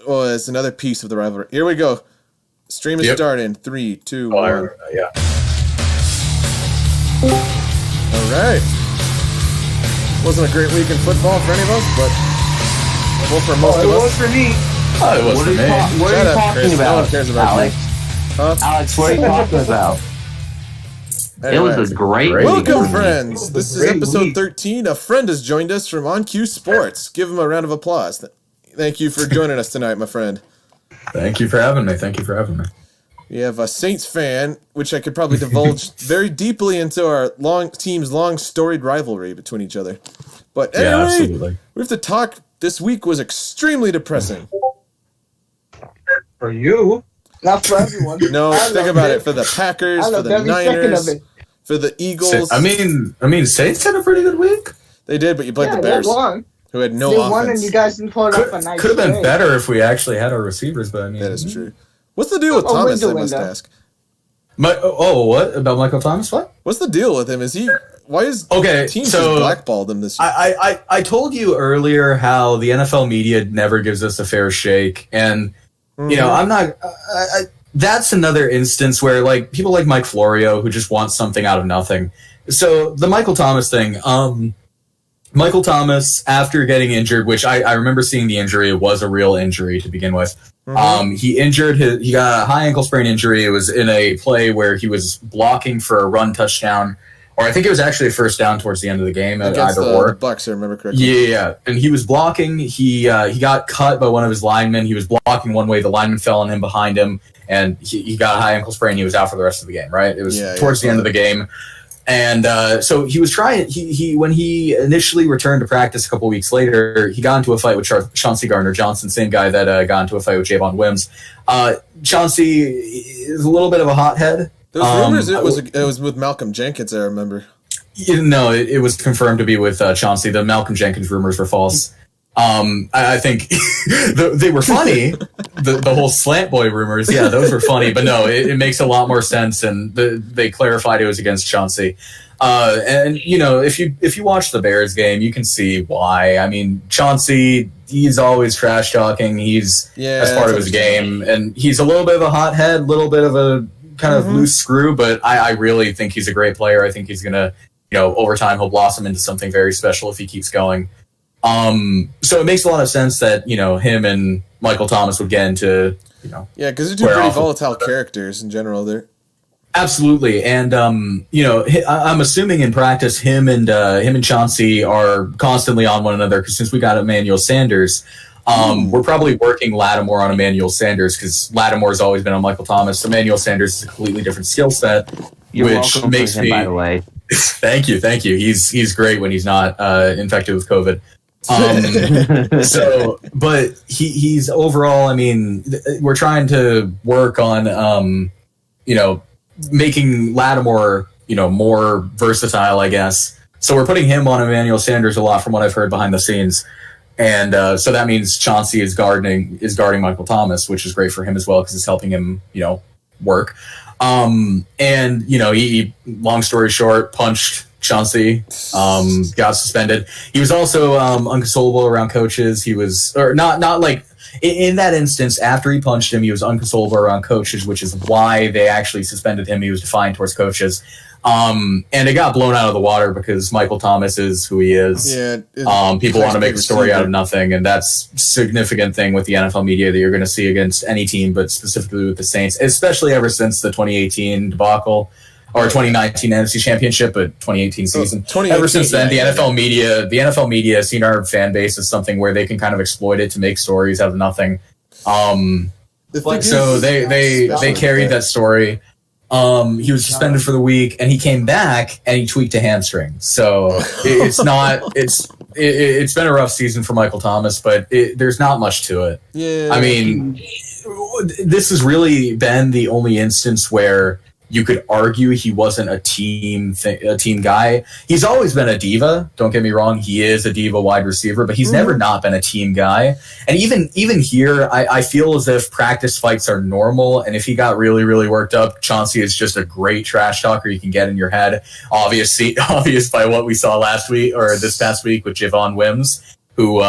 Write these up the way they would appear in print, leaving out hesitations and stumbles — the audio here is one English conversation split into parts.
was another piece of the rivalry. Here we go. Stream is starting. 3, 2, 1. Yeah. All right. Wasn't a great week in football for any of us, but well, for most of us. It was for me. Oh, it was for me. What are you talking Chris. about, No one cares about Alex? Huh? Alex, what are you talking about? Anyway. It was a great week. Welcome, friends. This is episode 13. A friend has joined us from OnQ Sports. Give him a round of applause. Thank you for joining us tonight, my friend. Thank you for having me. We have a Saints fan, which I could probably divulge very deeply into our team's long storied rivalry between each other. But anyway, absolutely. We have to talk. This week was extremely depressing. For you, not for everyone. No, think about it. For the Packers, for the Niners, for the Eagles. I mean, Saints had a pretty good week. They did, but you played the Bears, who had no offense. They offense. won, and you guys didn't pull it off a nice Could have been day. better if we actually had our receivers, but I mean... That is true. What's the deal with Thomas, I must ask? What? About Michael Thomas? What? What's the deal with him? Why is teams just blackballed him this year? I told you earlier how the NFL media never gives us a fair shake, and you know, I'm not. That's another instance where like people like Mike Florio who just want something out of nothing. So the Michael Thomas thing. Michael Thomas, after getting injured, which I remember seeing the injury, it was a real injury to begin with. He got a high ankle sprain injury. It was in a play where he was blocking for a run touchdown, or I think it was actually a first down towards the end of the game. Against the Bucs, I remember correctly. Yeah, and he was blocking. He got cut by one of his linemen. He was blocking one way. The lineman fell on him behind him, and he got a high ankle sprain. He was out for the rest of the game. Right? It was towards the end of the game. And so he was trying. He when he initially returned to practice a couple weeks later, he got into a fight with Chauncey Gardner-Johnson, same guy that got into a fight with Javon Wims. Chauncey is a little bit of a hothead. There was rumors it was with Malcolm Jenkins, I remember. No, it was confirmed to be with Chauncey. The Malcolm Jenkins rumors were false. I think they were funny. The whole Slant Boy rumors, yeah, those were funny. But no, it makes a lot more sense, and they clarified it was against Chauncey. And you know, if you watch the Bears game, you can see why. I mean, Chauncey, he's always trash talking. That's part of his game, and he's a little bit of a hothead, a little bit of a kind of loose screw. But I really think he's a great player. I think he's gonna, you know, over time he'll blossom into something very special if he keeps going. So it makes a lot of sense that, you know, him and Michael Thomas would get into, you know. Yeah, because they're two pretty volatile characters in general. They're absolutely, and you know, I'm assuming in practice, him and Chauncey are constantly on one another. Because since we got Emmanuel Sanders, we're probably working Lattimore on Emmanuel Sanders because Lattimore's always been on Michael Thomas. Emmanuel Sanders is a completely different skill set, which makes me. By the way, thank you. He's great when he's not infected with COVID. But he's overall, I mean, we're trying to work on, you know, making Lattimore, you know, more versatile, I guess. So we're putting him on Emmanuel Sanders a lot from what I've heard behind the scenes. And so that means Chauncey is guarding Michael Thomas, which is great for him as well because it's helping him, you know, work. And, you know, he long story short, punched Chauncey, got suspended. He was also unconsolable around coaches. He was, or not like in that instance. After he punched him, he was unconsolable around coaches, which is why they actually suspended him. He was defiant towards coaches, and it got blown out of the water because Michael Thomas is who he is. Yeah, people want to make a story out of nothing, and that's a significant thing with the NFL media that you're going to see against any team, but specifically with the Saints, especially ever since the 2018 debacle. Or 2019 NFC Championship, but 2018 season. Ever since then, the NFL media has seen our fan base as something where they can kind of exploit it to make stories out of nothing. So they carried that story. He was suspended for the week, and he came back and he tweaked a hamstring. So it's been a rough season for Michael Thomas, but there's not much to it. Yeah, I mean, this has really been the only instance where you could argue he wasn't a team guy. He's always been a diva. Don't get me wrong. He is a diva wide receiver, but he's never not been a team guy. And even here, I feel as if practice fights are normal. And if he got really, really worked up, Chauncey is just a great trash talker you can get in your head. Obvious by what we saw last week or this past week with Javon Wims. who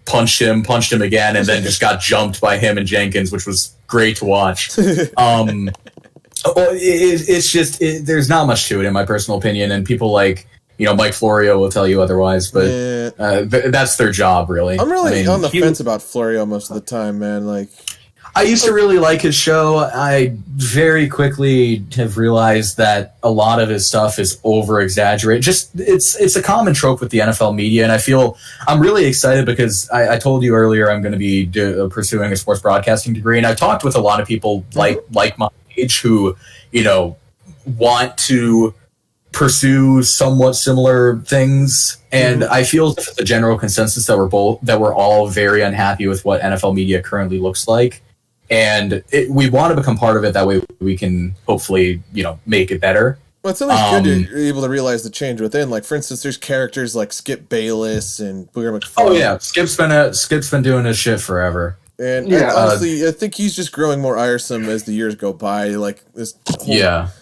punched him again, and then just got jumped by him and Jenkins, which was great to watch. It's just there's not much to it in my personal opinion, and people like Mike Florio will tell you otherwise, but that's their job, really. I'm really on the fence about Florio most of the time, man. Like, I used to really like his show. I very quickly have realized that a lot of his stuff is over-exaggerated. Just it's a common trope with the NFL media, and I feel I'm really excited because I told you earlier I'm going to be pursuing a sports broadcasting degree, and I've talked with a lot of people like my age who want to pursue somewhat similar things, and I feel as if it's a general consensus that we're all very unhappy with what NFL media currently looks like, and we want to become part of it. That way we can hopefully make it better. Well, it's always good you're able to realize the change within. Like, for instance, there's characters like Skip Bayless and Booger McFarland. Oh yeah, Skip's been doing his shit forever. And honestly, I think he's just growing more iresome as the years go by. Like this,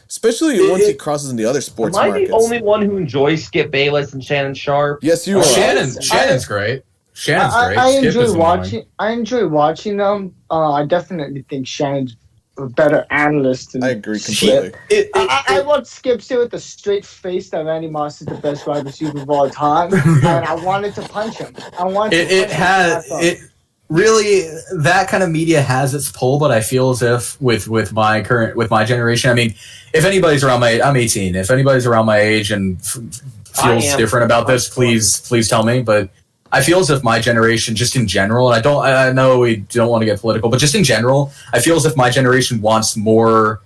especially once he crosses into other sports markets. Am I the only one who enjoys Skip Bayless and Shannon Sharp? Yes, you are. Shannon's great. Shannon's great. I enjoy watching them. I definitely think Shannon's a better analyst. I agree completely. I watched Skip say with a straight face that Randy Moss is the best wide receiver of all time, and I wanted to punch him. Really, that kind of media has its pull, but I feel as if with my generation, I mean, if anybody's around I'm 18. If anybody's around my age and feels different about this, please tell me. But I feel as if my generation, just in general, and I know we don't want to get political, but just in general, I feel as if my generation wants more,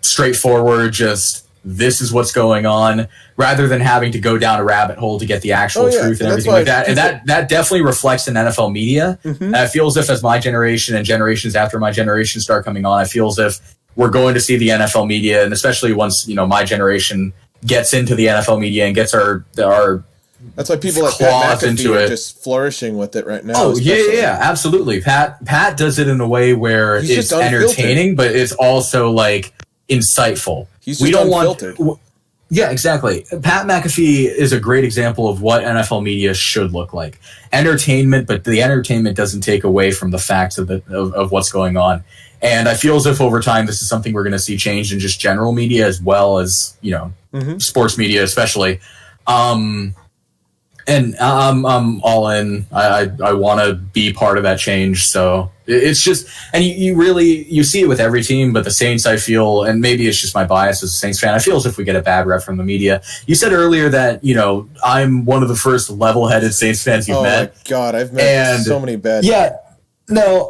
straightforward, just this is what's going on, rather than having to go down a rabbit hole to get the actual truth and everything like that. And that definitely reflects in NFL media. And I feel as if as my generation and generations after my generation start coming on, I feel as if we're going to see the NFL media, and especially once, my generation gets into the NFL media and gets our that's why people like Pat McAfee are just flourishing with it right now. Oh, yeah, absolutely. Pat does it in a way where it's entertaining, but it's also like insightful. He's just unfiltered. Yeah, exactly. Pat McAfee is a great example of what NFL media should look like. Entertainment, but the entertainment doesn't take away from the facts of what's going on. And I feel as if over time this is something we're going to see change in just general media as well as, sports media especially. And I'm all in. I want to be part of that change. So it's just, and you see it with every team, but the Saints, I feel, and maybe it's just my bias as a Saints fan, I feel as if we get a bad rep from the media. You said earlier that, I'm one of the first level-headed Saints fans you've met. Oh my God, I've met so many bad. Yeah, no,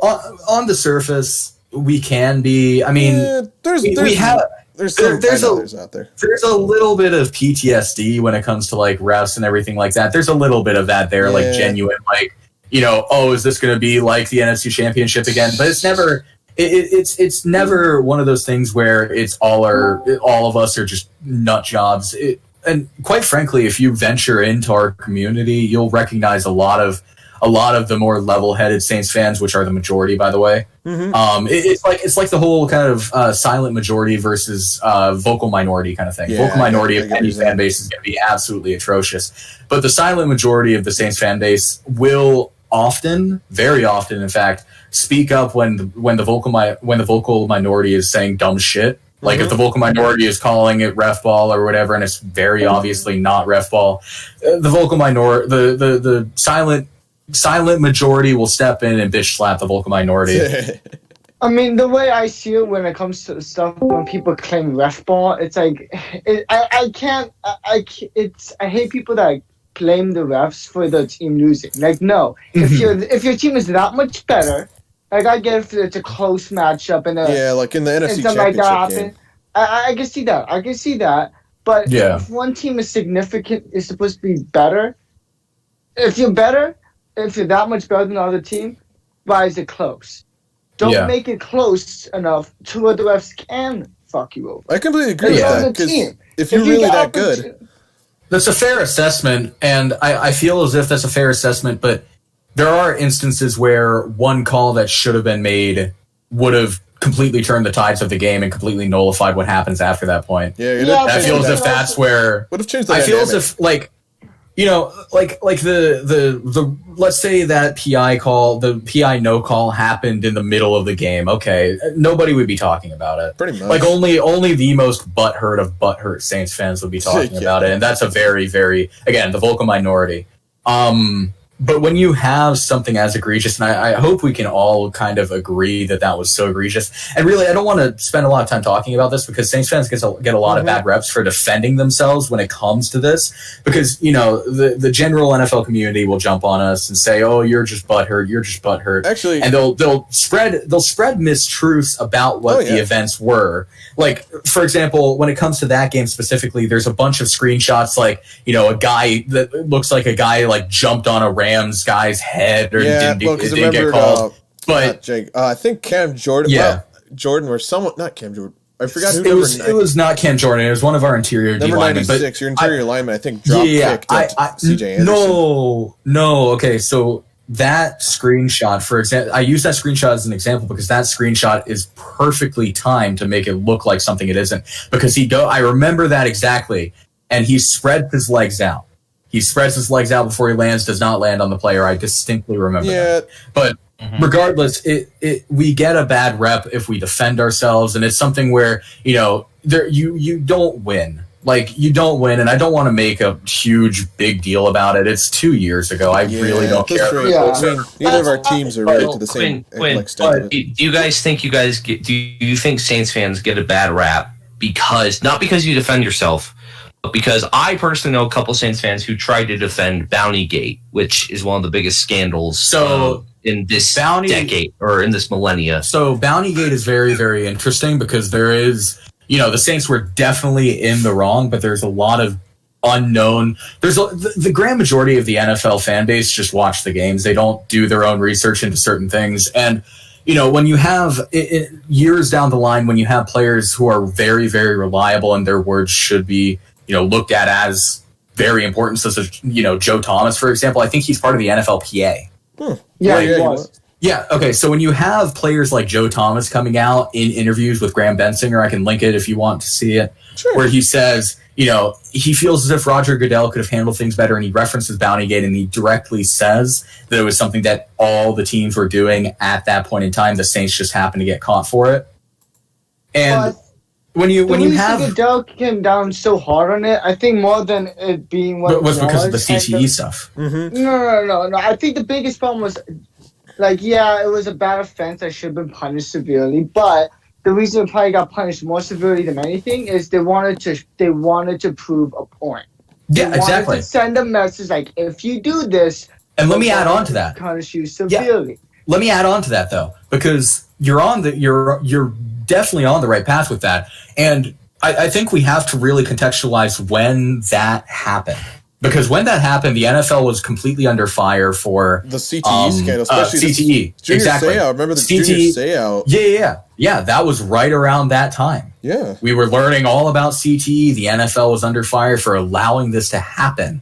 on the surface, we can be. I mean, There's out there. There's a little bit of PTSD when it comes to like refs and everything like that. There's a little bit of that there, like genuine, like, is this going to be like the NFC Championship again? But it's never. It's never one of those things where it's all of us are just nut jobs. And quite frankly, if you venture into our community, you'll recognize a lot of the more level-headed Saints fans, which are the majority, by the way. It's like the whole kind of silent majority versus vocal minority kind of thing. Vocal minority of any fan base is going to be absolutely atrocious, but the silent majority of the Saints fan base will often, very often, in fact, speak up when the vocal minority is saying dumb shit. Like if the vocal minority is calling it ref ball or whatever, and it's very obviously not ref ball, the vocal minority, the silent majority will step in and bitch slap the vocal minority. I mean, the way I see it when it comes to stuff when people claim ref ball, it's like I hate people that blame the refs for the team losing. Like, no, if your team is that much better, like I get if it's a close matchup and like in the NFC Championship game. I can see that. But if one team is supposed to be better, if you're that much better than the other team, why is it close? Don't make it close enough to where the refs can fuck you over. I completely agree with that. Because if you're really that good. That's a fair assessment, and I feel as if that's a fair assessment, but there are instances where one call that should have been made would have completely turned the tides of the game and completely nullified what happens after that point. I feel as if that's where... Would have changed the I dynamic. feel as if, like... like the let's say that the PI no call happened in the middle of the game. Okay, nobody would be talking about it. Pretty much. Like only the most butthurt Saints fans would be talking about it, and that's a very, very, again, the vocal minority. But when you have something as egregious, and I hope we can all kind of agree that was so egregious. And really, I don't want to spend a lot of time talking about this because Saints fans get a lot of bad reps for defending themselves when it comes to this. Because, the general NFL community will jump on us and say, "Oh, you're just butthurt." Actually, and they'll spread mistruths about what the events were. Like, for example, when it comes to that game specifically, there's a bunch of screenshots like, a guy that looks like a guy like jumped on a Rams guy's head or didn't get called. But Jake, I think Cam Jordan. Yeah, well, Jordan or someone, not Cam Jordan. I forgot who it was. Not Cam Jordan. It was one of our interior D linemen. Number 96, your interior lineman, I think, drop kicked CJ Anderson. No. Okay, so that screenshot, for example, I use that screenshot as an example because that screenshot is perfectly timed to make it look like something it isn't. Because I remember that exactly, and he spreads his legs out. He spreads his legs out before he lands, does not land on the player. I distinctly remember that. But regardless, we get a bad rep if we defend ourselves, and it's something where, you don't win. Like, you don't win, and I don't want to make a huge, big deal about it. It's 2 years ago. I really don't care. Right. Yeah. I mean, neither of our teams are really to the same extent. Do you guys think do you think Saints fans get a bad rap not because you defend yourself, because I personally know a couple Saints fans who tried to defend Bountygate, which is one of the biggest scandals in this decade or in this millennia. So Bountygate is very, very interesting because there is, the Saints were definitely in the wrong, but there's a lot of unknown. The grand majority of the NFL fan base just watch the games. They don't do their own research into certain things. And when you have years down the line, when you have players who are very, very reliable and their words should be looked at as very important, such as, Joe Thomas, for example. I think he's part of the NFLPA. Yeah, he was. Yeah, okay, so when you have players like Joe Thomas coming out in interviews with Graham Bensinger, I can link it if you want to see it, where he says, he feels as if Roger Goodell could have handled things better, and he references Bountygate, and he directly says that it was something that all the teams were doing at that point in time. The Saints just happened to get caught for it. And when you have Goodell came down so hard on it, I think more than it being what was because of the CTE stuff. Mm-hmm. No. I think the biggest problem was, it was a bad offense. I should have been punished severely, but the reason it probably got punished more severely than anything is they wanted to prove a point. Yeah, exactly. To send a message like, if you do this, and let me add on to that. Punish you severely. Yeah. Let me add on to that though, because you're definitely on the right path with that. And I think we have to really contextualize when that happened. Because when that happened, the NFL was completely under fire for the CTE scandal, especially CTE. Junior exactly. Seau. Remember the CTE, Junior Seau? Yeah. That was right around that time. Yeah. We were learning all about CTE. The NFL was under fire for allowing this to happen.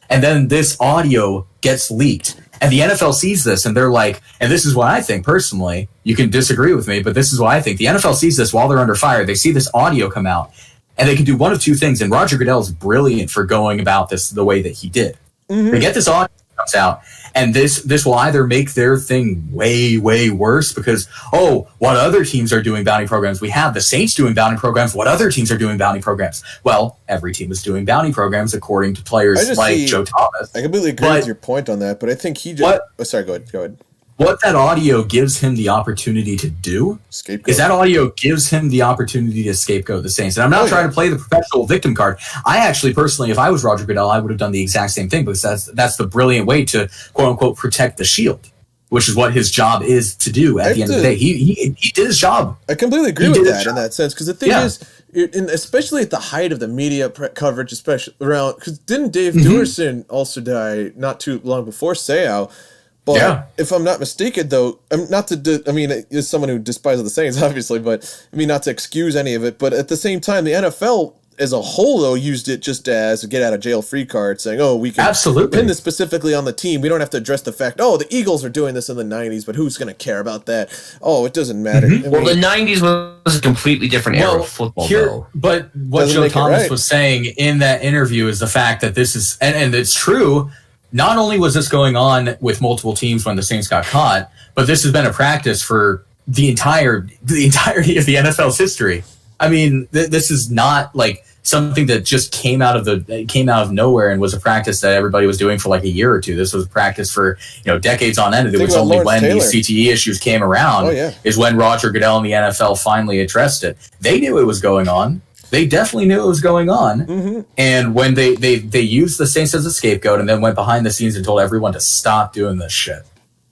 And then this audio gets leaked. And the NFL sees this and they're like, and this is what I think personally, you can disagree with me, but this is what I think. The NFL sees this while they're under fire. They see this audio come out and they can do one of two things. And Roger Goodell is brilliant for going about this the way that he did. Mm-hmm. They get this audio comes out and this will either make their thing way, way worse because, what other teams are doing bounty programs? We have the Saints doing bounty programs. What other teams are doing bounty programs? Well, every team is doing bounty programs according to players like Joe Thomas. I completely agree with your point on that, but I think he just... sorry, go ahead. What that audio gives him the opportunity to do is that audio gives him the opportunity to scapegoat the Saints. And I'm not trying to play the professional victim card. I actually, personally, if I was Roger Goodell, I would have done the exact same thing because that's the brilliant way to, quote unquote, protect the shield, which is what his job is to do at the end of the day. He did his job. I completely agree with that in that sense because the thing is, especially at the height of the media coverage, especially around, because didn't Dave Duerson also die not too long before Seau? But if I'm not mistaken, though, as someone who despises the Saints, obviously, but I mean, not to excuse any of it, but at the same time, the NFL as a whole, though, used it just as a get-out-of-jail-free card, saying, oh, we can pin this specifically on the team. We don't have to address the fact, oh, the Eagles are doing this in the 90s, but who's going to care about that? Oh, it doesn't matter. Mm-hmm. Well, the 90s was a completely different era of football, though. But what Joe Thomas was saying in that interview is the fact that this is, and it's true, not only was this going on with multiple teams when the Saints got caught, but this has been a practice for the entirety of the NFL's history. I mean, this is not like something that just came out of nowhere and was a practice that everybody was doing for like a year or two. This was a practice for decades on end. It was only when these CTE issues came around is when Roger Goodell and the NFL finally addressed it. They knew it was going on. They definitely knew it was going on. Mm-hmm. And when they used the Saints as a scapegoat and then went behind the scenes and told everyone to stop doing this shit.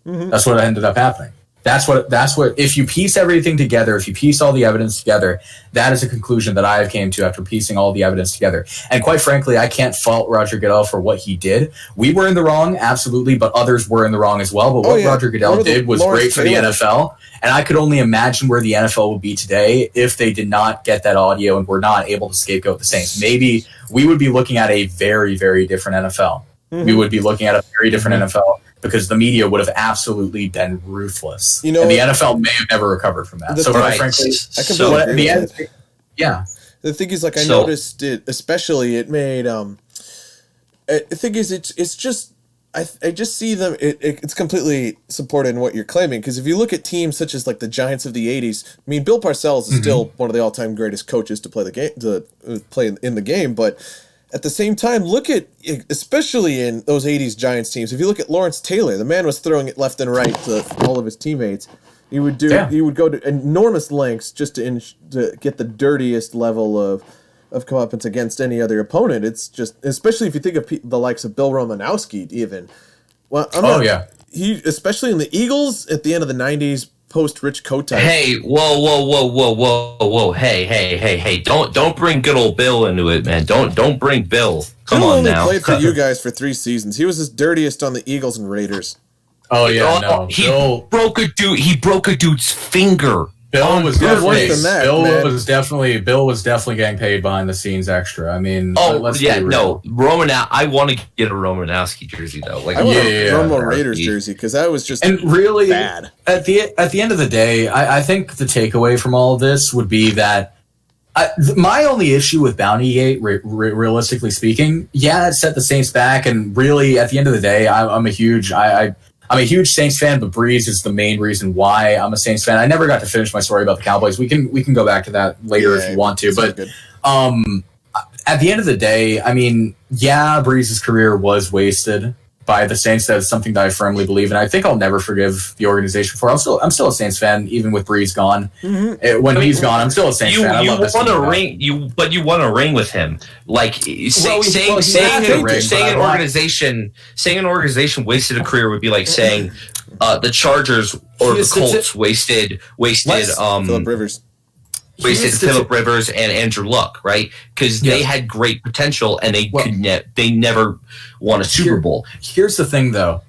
Mm-hmm. That's what ended up happening. That's what, if you piece everything together, if you piece all the evidence together, that is a conclusion that I have came to after piecing all the evidence together. And quite frankly, I can't fault Roger Goodell for what he did. We were in the wrong, absolutely, but others were in the wrong as well. But what Roger Goodell did was great for the NFL. And I could only imagine where the NFL would be today if they did not get that audio and were not able to scapegoat the Saints. Maybe we would be looking at a very, very different NFL. Mm-hmm. We would be looking at a very different NFL. Because the media would have absolutely been ruthless, and the NFL may have never recovered from that. So, quite frankly, the thing is, like, I noticed it, especially it made. The thing is, it's just I just see them. It's completely supported in what you're claiming, because if you look at teams such as like the Giants of the '80s, I mean, Bill Parcells is still one of the all-time greatest coaches to play the game, play in the game, but. At the same time, look at, especially in those 80s Giants teams, if you look at Lawrence Taylor, the man was throwing it left and right to all of his teammates. He would go to enormous lengths just to get the dirtiest level of comeuppance against any other opponent. It's just, especially if you think of the likes of Bill Romanowski even. Well, he, especially in the Eagles at the end of the 90s, post Rich Kotite. Hey, whoa! Hey! Don't bring good old Bill into it, man. Don't bring Bill. Come on now. He played for you guys for 3 seasons. He was his dirtiest on the Eagles and Raiders. Oh yeah, no. He broke a dude's finger. Bill was definitely getting paid behind the scenes extra. I mean, I want to get a Romanowski jersey though. Like, I want a Romo Raiders jersey because that was just really bad. At the end of the day, I think the takeaway from all of this would be that my only issue with Bountygate, realistically speaking, it set the Saints back, and really at the end of the day, I'm a huge Saints fan, but Breeze is the main reason why I'm a Saints fan. I never got to finish my story about the Cowboys. We can go back to that later if you want to. But at the end of the day, I mean, Breeze's career was wasted by the Saints. That's something that I firmly believe in. I think I'll never forgive the organization for. I'm still a Saints fan, even with Breeze gone. Mm-hmm. When he's gone, I'm still a Saints fan. You won a ring. You won a ring with him. Like saying an organization wasted a career would be like saying the Chargers or the Colts wasted Phillip Rivers. Wasted Phillip Rivers and Andrew Luck, right? Because they had great potential and they never won a Super Bowl. Here's the thing, though.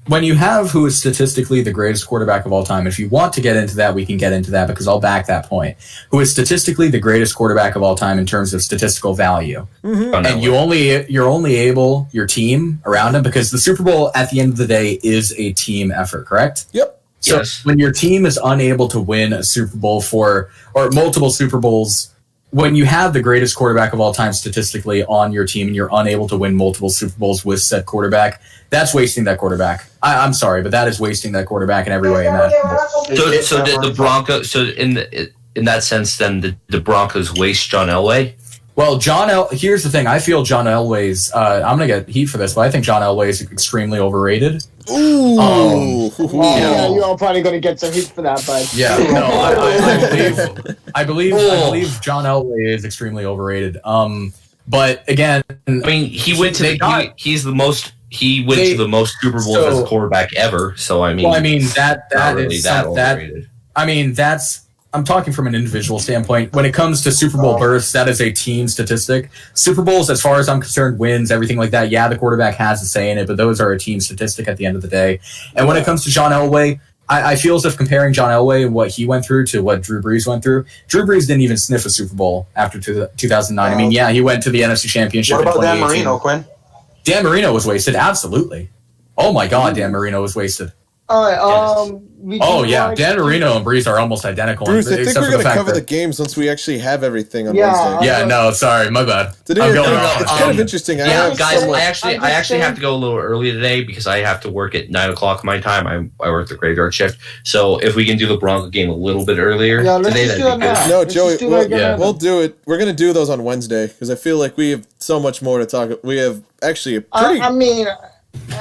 When you have who is statistically the greatest quarterback of all time, if you want to get into that, we can get into that because I'll back that point. Who is statistically the greatest quarterback of all time in terms of statistical value. Mm-hmm. And you're only able, your team around him, because the Super Bowl at the end of the day is a team effort, correct? Yep. So when your team is unable to win a Super Bowl or multiple Super Bowls, when you have the greatest quarterback of all time statistically on your team and you're unable to win multiple Super Bowls with said quarterback, that's wasting that quarterback. I'm sorry, but that is wasting that quarterback in every way imaginable. So did the Broncos? So in that sense, then the Broncos waste John Elway? Well, here's the thing. I feel John Elway's. I'm gonna get heat for this, but I think John Elway is extremely overrated. Ooh. You're all probably gonna get some heat for that, bud. Yeah, no, I believe John Elway is extremely overrated. But again, I mean, he went to the most Super Bowls as a quarterback ever. So I mean, I'm talking from an individual standpoint. When it comes to Super Bowl berths, that is a team statistic. Super Bowls, as far as I'm concerned, wins, everything like that. Yeah, the quarterback has a say in it, but those are a team statistic at the end of the day. And when it comes to John Elway, I feel as if comparing John Elway and what he went through to what Drew Brees went through, Drew Brees didn't even sniff a Super Bowl after 2009. I mean, yeah, he went to the NFC Championship. What about in Dan 2018. Marino, Quinn? Dan Marino was wasted, absolutely. Oh my God, Dan Marino was wasted. All right. Dan Marino and Brees are almost identical. Bruce, I think except we're for going to cover that- the games once we actually have everything on Yeah. Wednesday. Yeah, no, sorry, my bad. Today, I'm going it's off. kind of interesting. Yeah, I'm guys, saying- I actually have to go a little early today because I have to work at 9:00 my time. I work the graveyard shift. So if we can do the Bronco game a little bit earlier Yeah, let's today, just that'd do be it good. now. No, Let's Joey, just do it again. we'll do it. We're going to do those on Wednesday because I feel like we have so much more to talk. We have actually a pretty.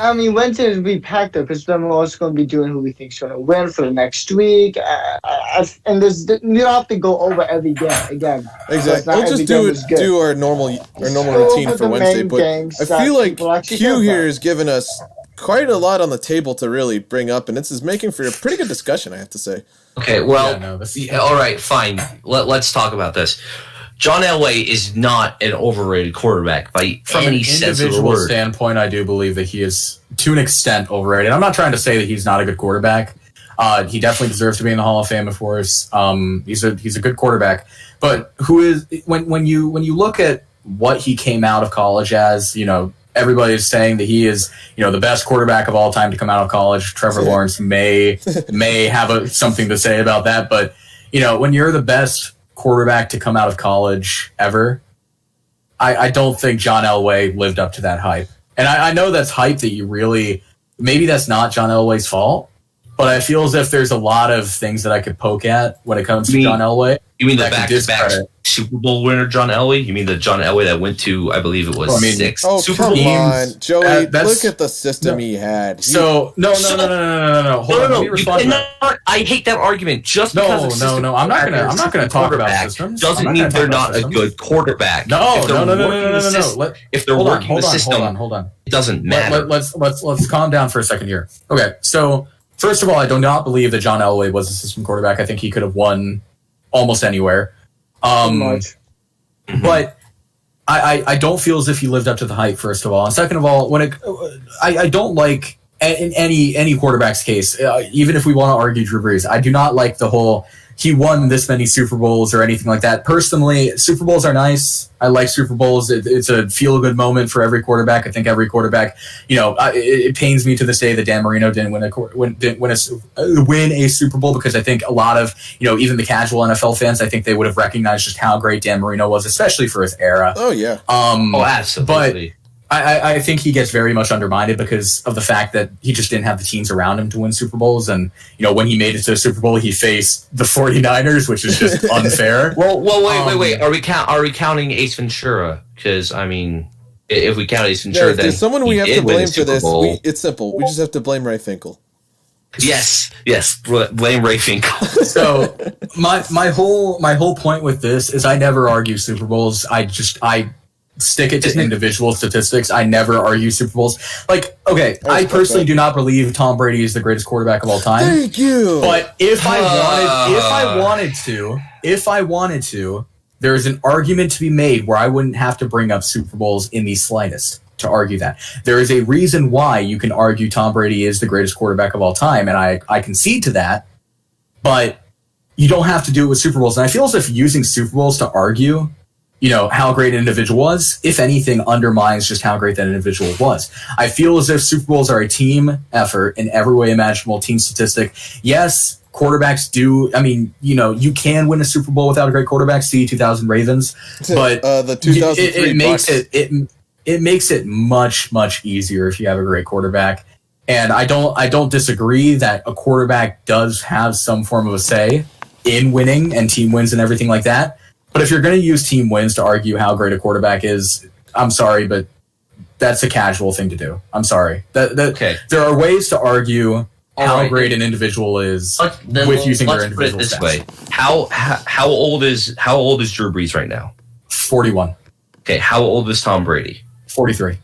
I mean, Wednesday will be packed though, because then we're also going to be doing who we think is going to win for the next week. And you don't have to go over every game again. Exactly. Not We'll just every game do is good. our normal Go routine over for the Wednesday. main But things I that feel like people actually Q care here about. has given us quite a lot on the table to really bring up, and this is making for a pretty good discussion, I have to say. Okay, well, Yeah, no, this- all right, fine. Let's talk about this. John Elway is not an overrated quarterback from From any an sense of the individual word. standpoint, I do believe that he is, to an extent, overrated. I'm not trying to say that he's not a good quarterback. He definitely deserves to be in the Hall of Fame, of course. He's a good quarterback. But who is when you look at what he came out of college as, everybody is saying that he is, the best quarterback of all time to come out of college. Trevor Lawrence may have something to say about that, but when you're the best quarterback to come out of college ever, I don't think John Elway lived up to that hype. And I know that's hype that maybe that's not John Elway's fault, but I feel as if there's a lot of things that I could poke at when it comes to John Elway. You mean the that can back-to-back discredit. Super Bowl winner, John Elway? You mean the John Elway that went to, I believe it was I mean, 6 Oh, Super come Bowls? on, Joey. that's- Look at the system he had. So no. Hold on, let me You respond to that. cannot, I hate that argument. Just No, because a no, system no. I'm not gonna quarterback talk about quarterback systems. doesn't I'm mean not they're gonna talk not a about good quarterback. No. If they're working the system- Let- If they're hold on, working the system, hold on. it doesn't matter. Let's calm down for a second here. Okay, so first of all, I do not believe that John Elway was a system quarterback. I think he could have won almost anywhere. Much. But I don't feel as if he lived up to the hype. First of all, and second of all, I don't like in any quarterback's case, even if we want to argue Drew Brees, I do not like the whole he won this many Super Bowls or anything like that. Personally, Super Bowls are nice. I like Super Bowls. It's a feel-good moment for every quarterback. I think every quarterback, it pains me to this day that Dan Marino didn't win a Super Bowl, because I think a lot of, even the casual NFL fans, I think they would have recognized just how great Dan Marino was, especially for his era. Oh, yeah. Oh, absolutely. I think he gets very much undermined because of the fact that he just didn't have the teams around him to win Super Bowls. And, when he made it to the Super Bowl, he faced the 49ers, which is just unfair. Well, wait. Are we counting Ace Ventura? Because, I mean, if we count Ace Ventura, If then there's someone we he have did to win blame the for Super this, Bowl. it's simple. We just have to blame Ray Finkel. Yes, blame Ray Finkel. So my whole point with this is I never argue Super Bowls. I stick it to individual statistics. I never argue Super Bowls. Like, okay, I personally do not believe Tom Brady is the greatest quarterback of all time. Thank you. But if I wanted to, there is an argument to be made where I wouldn't have to bring up Super Bowls in the slightest to argue that. There is a reason why you can argue Tom Brady is the greatest quarterback of all time, and I concede to that. But you don't have to do it with Super Bowls. And I feel as if using Super Bowls to argue, how great an individual was, if anything, undermines just how great that individual was. I feel as if Super Bowls are a team effort in every way imaginable, team statistic. Yes, quarterbacks do. I mean, you can win a Super Bowl without a great quarterback. See 2000 Ravens, but the 2003 it makes Bucks. it makes it much easier if you have a great quarterback. And I don't disagree that a quarterback does have some form of a say in winning and team wins and everything like that. But if you're going to use team wins to argue how great a quarterback is, I'm sorry, but that's a casual thing to do. I'm sorry. Okay. There are ways to argue how right, great an individual is Then with using their let's put it individual this stats. way: how old is Drew Brees right now? 41, Okay, how old is Tom Brady? 43.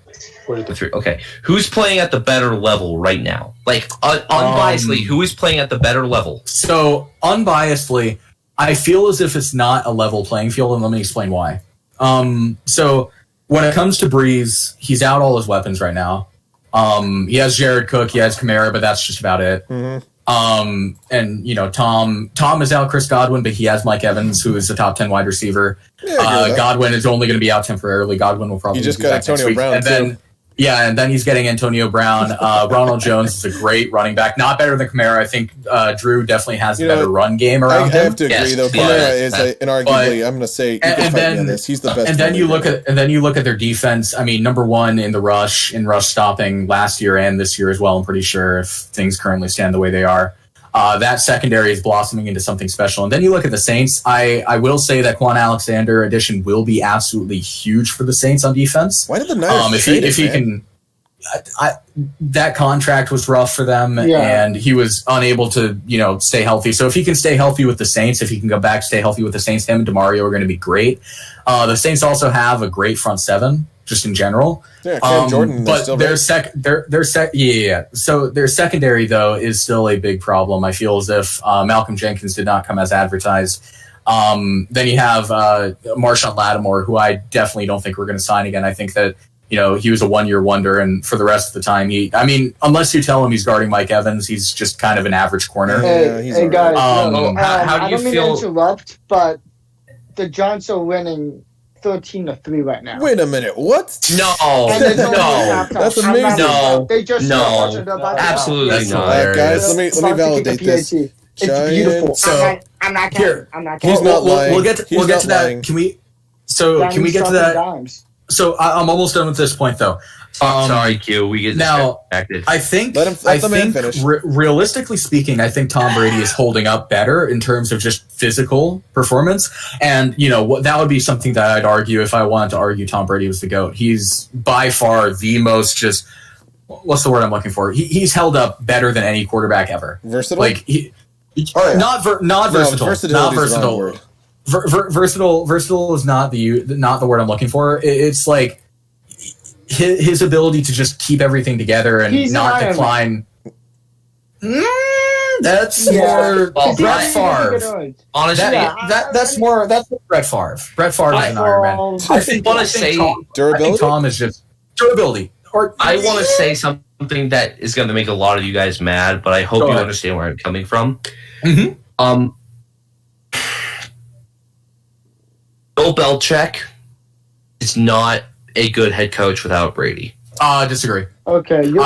43. Okay, who's playing at the better level right now? Like unbiasedly, who is playing at the better level? So unbiasedly, I feel as if it's not a level playing field, and let me explain why. So when it comes to Breeze, he's out all his weapons right now. He has Jared Cook, he has Kamara, but that's just about it. Mm-hmm. And Tom is out Chris Godwin, but he has Mike Evans, who is a top 10 wide receiver. Yeah, Godwin is only going to be out temporarily. Godwin will probably you just got Antonio Brown too. And then he's getting Antonio Brown. Ronald Jones is a great running back. Not better than Kamara. I think Drew definitely has a better run game around him. I have to agree, though. Kamara is inarguably, I'm going to say, you can fight me on this. He's the best. And then you look at their defense. I mean, number one in rush stopping last year and this year as well. I'm pretty sure if things currently stand the way they are. That secondary is blossoming into something special. And then you look at the Saints. I will say that Quan Alexander addition will be absolutely huge for the Saints on defense. Why did the Niners if he can, that contract was rough for them, and he was unable to stay healthy. So if he can stay healthy with the Saints, if he can go back, stay healthy with the Saints, him and DeMario are going to be great. The Saints also have a great front seven, just in general. Yeah, Cam Jordan. But So their secondary though is still a big problem. I feel as if Malcolm Jenkins did not come as advertised. Then you have Marshawn Lattimore, who I definitely don't think we're going to sign again. I think that he was a 1-year wonder, and for the rest of the time, unless you tell him he's guarding Mike Evans, he's just kind of an average corner. Hey guys, how do you I don't mean feel? to interrupt, but the Giants are winning 13-3 right now. Wait a minute, what? No, That's amazing. No, they just absolutely not. Guys, let me validate this. It's beautiful. So I'm not kidding. I'm not He's kidding. not lying. We'll get to lying. that. Can we get to that? So I'm almost done with this point, though. Sorry, Q. We get distracted. I think, let the man finish. Realistically speaking, I think Tom Brady is holding up better in terms of just physical performance. And, that would be something that I'd argue if I wanted to argue Tom Brady was the GOAT. He's by far the most just, what's the word I'm looking for? He's held up better than any quarterback ever. Versatile? Not versatile. Not versatile. Versatile is not the word I'm looking for. It's like his ability to just keep everything together and not decline. That's more Brett Favre. Honestly, that's more Brett Favre. Brett Favre is an Iron Man. I want to say durability. I think Tom is just durability. I want to say something that is going to make a lot of you guys mad, but I hope you understand where I'm coming from. Mm-hmm. Bill Belichick is not a good head coach without Brady. Disagree. Okay. No.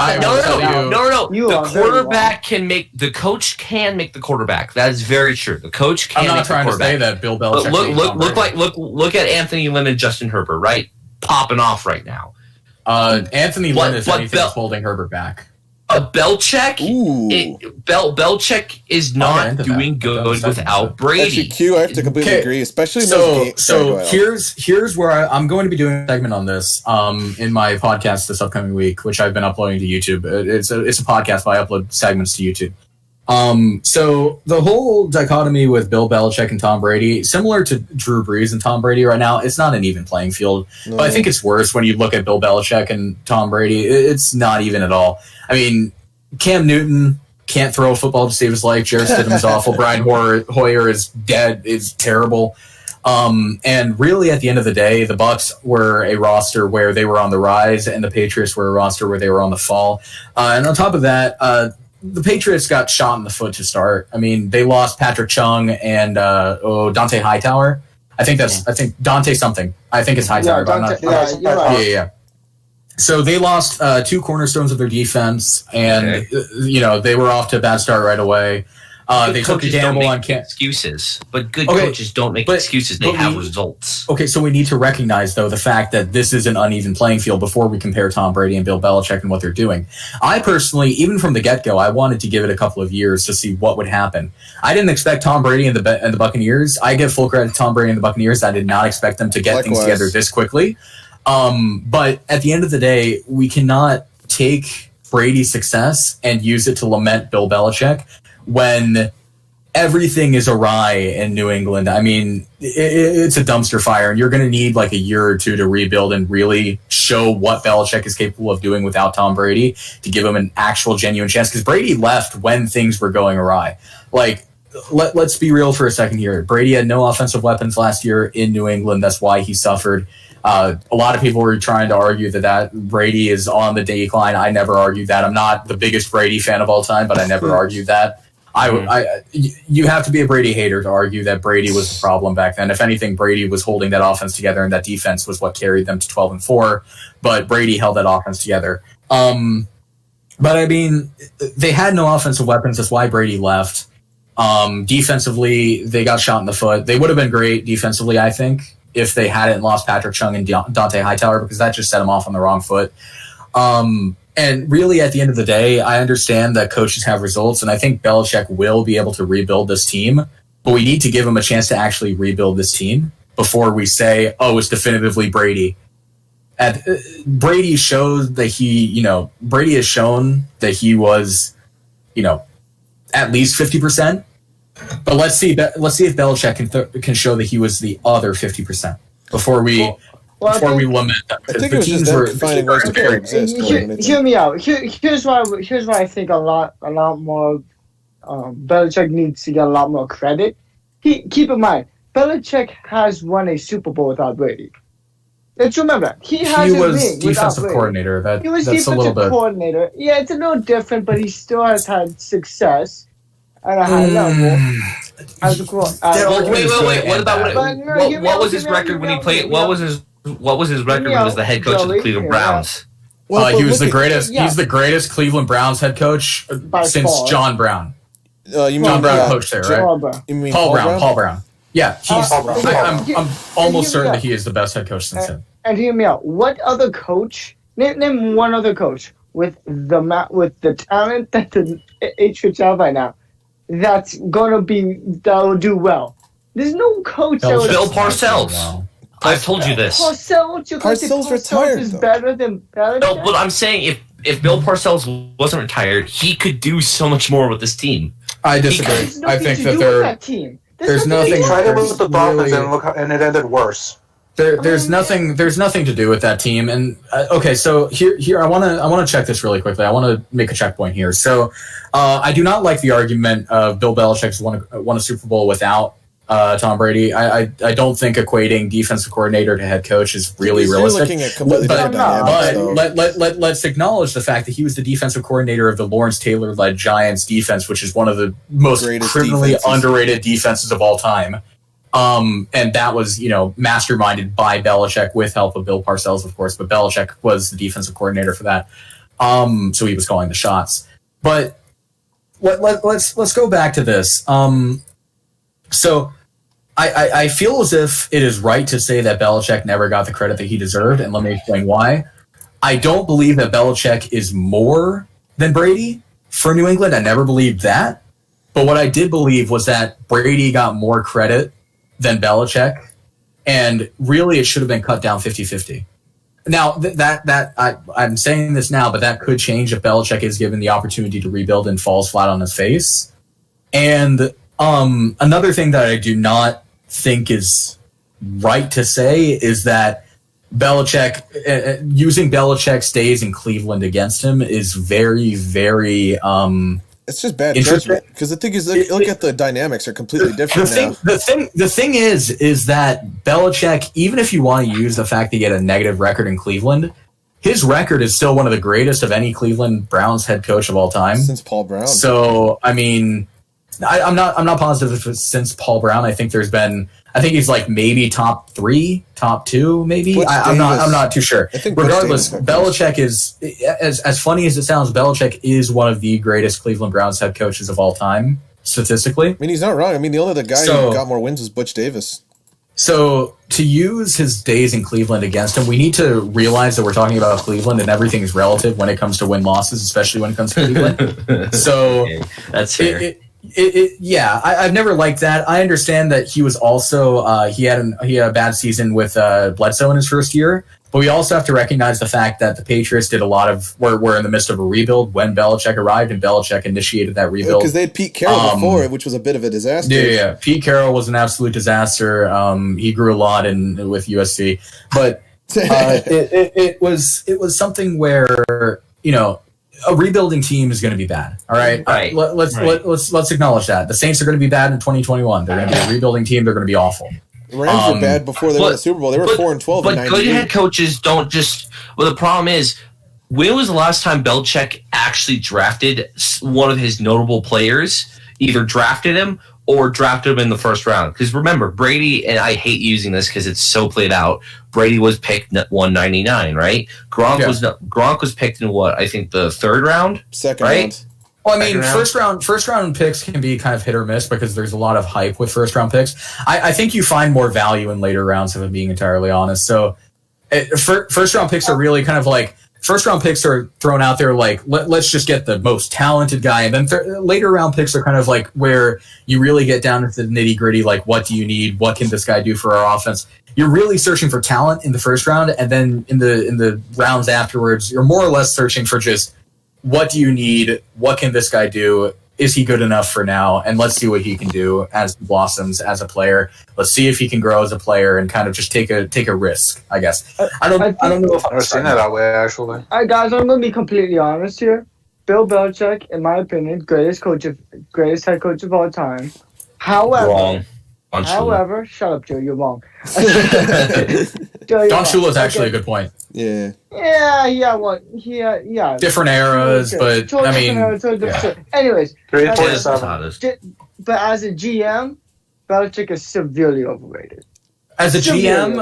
The quarterback the coach can make the quarterback. That is very true. The coach can. I'm not make trying the to say that Bill Belichick. Look at Anthony Lynn and Justin Herbert, right? Popping off right now. Anthony Lynn is anything holding Herbert back. Belichick is not doing good without Brady. Actually, Q, I have to completely agree, especially here's where I'm going to be doing a segment on this in my podcast this upcoming week, which I've been uploading to YouTube. It's a podcast, but I upload segments to YouTube. So the whole dichotomy with Bill Belichick and Tom Brady, similar to Drew Brees and Tom Brady right now, it's not an even playing field. No. But I think it's worse when you look at Bill Belichick and Tom Brady. It's not even at all. I mean, Cam Newton can't throw a football to save his life. Jarrett Stidham is awful. Brian Hoyer is dead, is terrible. And really, at the end of the day, the Bucs were a roster where they were on the rise, and the Patriots were a roster where they were on the fall. And on top of that, the Patriots got shot in the foot to start. I mean, they lost Patrick Chung and Dante Hightower. I think Dante something. I think it's Hightower. Yeah. So they lost two cornerstones of their defense, and they were off to a bad start right away. They took a gamble on excuses, but good coaches don't make excuses. They have results. Okay, so we need to recognize, though, the fact that this is an uneven playing field before we compare Tom Brady and Bill Belichick and what they're doing. I personally, even from the get-go, I wanted to give it a couple of years to see what would happen. I didn't expect Tom Brady and the Buccaneers. I give full credit to Tom Brady and the Buccaneers. I did not expect them to get things together this quickly. But at the end of the day, we cannot take Brady's success and use it to lament Bill Belichick when everything is awry in New England. I mean, it's a dumpster fire, and you're going to need like a year or two to rebuild and really show what Belichick is capable of doing without Tom Brady to give him an actual genuine chance, because Brady left when things were going awry. Like, let's be real for a second here. Brady had no offensive weapons last year in New England. That's why he suffered. A lot of people were trying to argue that Brady is on the decline. I never argued that. I'm not the biggest Brady fan of all time, but I never argued that. You have to be a Brady hater to argue that Brady was the problem back then. If anything, Brady was holding that offense together, and that defense was what carried them to 12-4. But Brady held that offense together. But I mean, they had no offensive weapons. That's why Brady left. Defensively, they got shot in the foot. They would have been great defensively, I think, if they hadn't lost Patrick Chung and Dante Hightower, because that just set them off on the wrong foot. And really, at the end of the day, I understand that coaches have results, and I think Belichick will be able to rebuild this team. But we need to give him a chance to actually rebuild this team before we say, "Oh, it's definitively Brady." Brady showed that Brady has shown that he was, at least 50%. But let's see if Belichick can show that he was the other 50% before we lament them. I think the teams were finding ways to coexist. Hear me out. Here's why I think a lot more. Belichick needs to get a lot more credit. Keep in mind, Belichick has won a Super Bowl without Brady. Let's remember, he was defensive coordinator. He was defensive coordinator. Yeah, it's a little different, but he still has had success at a high level. Wait. What was his record when he played? What was his record when he was the head coach of the Cleveland Browns? He was the greatest. Yeah. He's the greatest Cleveland Browns head coach since John Brown. John Brown coached there, right? You mean Paul Brown. Yeah, I'm almost certain that he is the best head coach since him. And hear me out. What other coach? Name one other coach with the talent that the Patriots have right now that'll do well. There's no coach that Bill Parcells. I've told you this. Parcells retired. Is better than Belichick? No, but I'm saying if Bill Parcells wasn't retired, he could do so much more with this team. I disagree. I think that there's nothing. Tried it with the Dolphins and it ended worse. There's nothing to do with that team. And okay, so here I want to check this really quickly. I want to make a checkpoint here. So I do not like the argument of Bill Belichick's won a Super Bowl without Tom Brady. I don't think equating defensive coordinator to head coach is really realistic. Looking at completely different dynamics, but let's acknowledge the fact that he was the defensive coordinator of the Lawrence Taylor-led Giants defense, which is one of the most criminally underrated defenses of all time. And that was, masterminded by Belichick with help of Bill Parcells, of course, but Belichick was the defensive coordinator for that. So he was calling the shots. But let's go back to this. So I feel as if it is right to say that Belichick never got the credit that he deserved, and let me explain why. I don't believe that Belichick is more than Brady for New England. I never believed that. But what I did believe was that Brady got more credit than Belichick, and really it should have been cut down 50-50. Now, I'm saying this now, but that could change if Belichick is given the opportunity to rebuild and falls flat on his face. And another thing that I do not think is right to say is that Belichick, using Belichick's days in Cleveland against him is very, very it's just bad judgment, because the thing is, look at the dynamics are completely different now. The thing is that Belichick, even if you want to use the fact that he had a negative record in Cleveland, his record is still one of the greatest of any Cleveland Browns head coach of all time since Paul Brown. So I mean, I'm not positive if it's since Paul Brown. I think he's like maybe top 3, top 2, maybe. I'm not too sure. Regardless, Belichick is, as funny as it sounds, Belichick is one of the greatest Cleveland Browns head coaches of all time, statistically. I mean, he's not wrong. I mean, the only other guy who got more wins was Butch Davis. So to use his days in Cleveland against him, we need to realize that we're talking about Cleveland and everything is relative when it comes to win-losses, especially when it comes to Cleveland. So okay, that's fair. I've never liked that. I understand that he was also he had a bad season with Bledsoe in his first year, but we also have to recognize the fact that the Patriots did a lot of were in the midst of a rebuild when Belichick arrived, and Belichick initiated that rebuild because they had Pete Carroll before, which was a bit of a disaster. Yeah. Pete Carroll was an absolute disaster. He grew a lot with USC, but it was something where a rebuilding team is going to be bad. All right. Let's acknowledge that the Saints are going to be bad in 2021. They're going to be a rebuilding team. They're going to be awful. The Rams were bad before they won the Super Bowl. They were 4-12. But good head coaches don't just. Well, the problem is, when was the last time Belichick actually drafted one of his notable players either drafted him or drafted him in the first round. Because remember, Brady, and I hate using this because it's so played out, Brady was picked 199, right? Gronk was picked in what? I think the third round? Second right? round. Well, I mean, first round picks can be kind of hit or miss because there's a lot of hype with first round picks. I think you find more value in later rounds, if I'm being entirely honest. So first round picks are really kind of like, first round picks are thrown out there like, let's just get the most talented guy. And then later round picks are kind of like where you really get down into the nitty gritty, like what do you need? What can this guy do for our offense? You're really searching for talent in the first round. And then in the rounds afterwards, you're more or less searching for just what do you need? What can this guy do? Is he good enough for now? And let's see what he can do as he blossoms as a player. Let's see if he can grow as a player and kind of just take a risk, I guess. I don't know if I've never seen it that way, actually. All right, guys, I'm going to be completely honest here. Bill Belichick, in my opinion, greatest head coach of all time. However, Wrong. Shut up, Joe. You're wrong. Don Shula is actually a good point. Yeah. Yeah. Different eras, but I mean, anyways, Great but 47. But as a GM, Belichick is severely overrated. As a GM,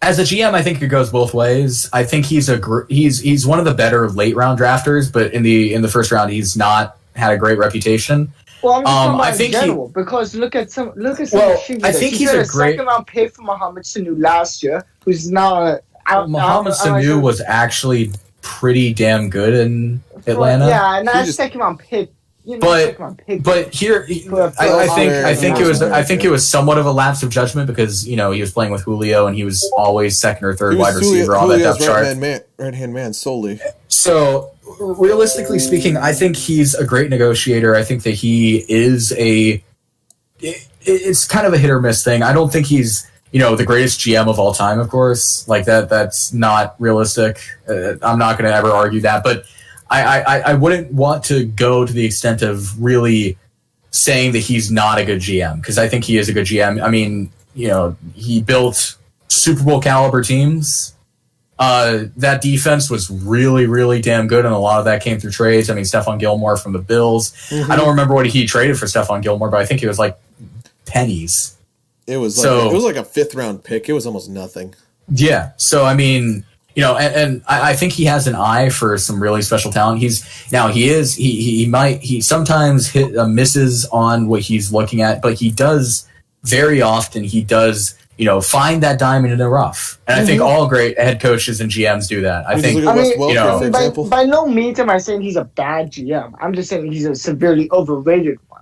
I think it goes both ways. I think he's one of the better late round drafters, but in the first round, he's not had a great reputation. Well, I'm just talking about in general, because look at some machines. I think he's a great second round pick for Mohamed Sanu last year, who's now Mohamed Sanu was actually pretty damn good in Atlanta. Yeah, and that's second round pick. But here, I think it was somewhat of a lapse of judgment because he was playing with Julio and he was always second or third wide receiver on that depth chart. Right hand man solely. So realistically speaking, I think he's a great negotiator. I think that he is it's kind of a hit or miss thing. I don't think he's the greatest GM of all time, of course. Like that's not realistic. I'm not going to ever argue that, but I wouldn't want to go to the extent of really saying that he's not a good GM, because I think he is a good GM. I mean, he built Super Bowl caliber teams. That defense was really, really damn good, and a lot of that came through trades. I mean, Stephon Gilmore from the Bills. Mm-hmm. I don't remember what he traded for Stephon Gilmore, but I think it was like pennies. It was like a 5th round pick. It was almost nothing. Yeah. So I mean, and I think he has an eye for some really special talent. He sometimes misses on what he's looking at, but he does very often. He does find that diamond in the rough, and I think all great head coaches and GMs do that. For example, by no means am I saying he's a bad GM. I'm just saying he's a severely overrated one.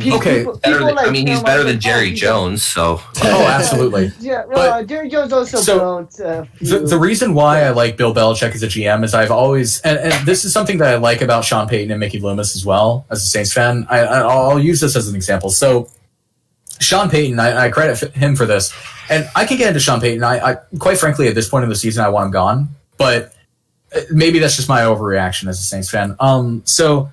He's better than Jerry Jones, so. Oh, absolutely. Jerry Jones also built. The reason why I like Bill Belichick as a GM is I've always, and this is something that I like about Sean Payton and Mickey Loomis as well, as a Saints fan. I'll use this as an example. So, Sean Payton, I credit him for this, and I can get into Sean Payton. I quite frankly, at this point in the season, I want him gone, but maybe that's just my overreaction as a Saints fan. So.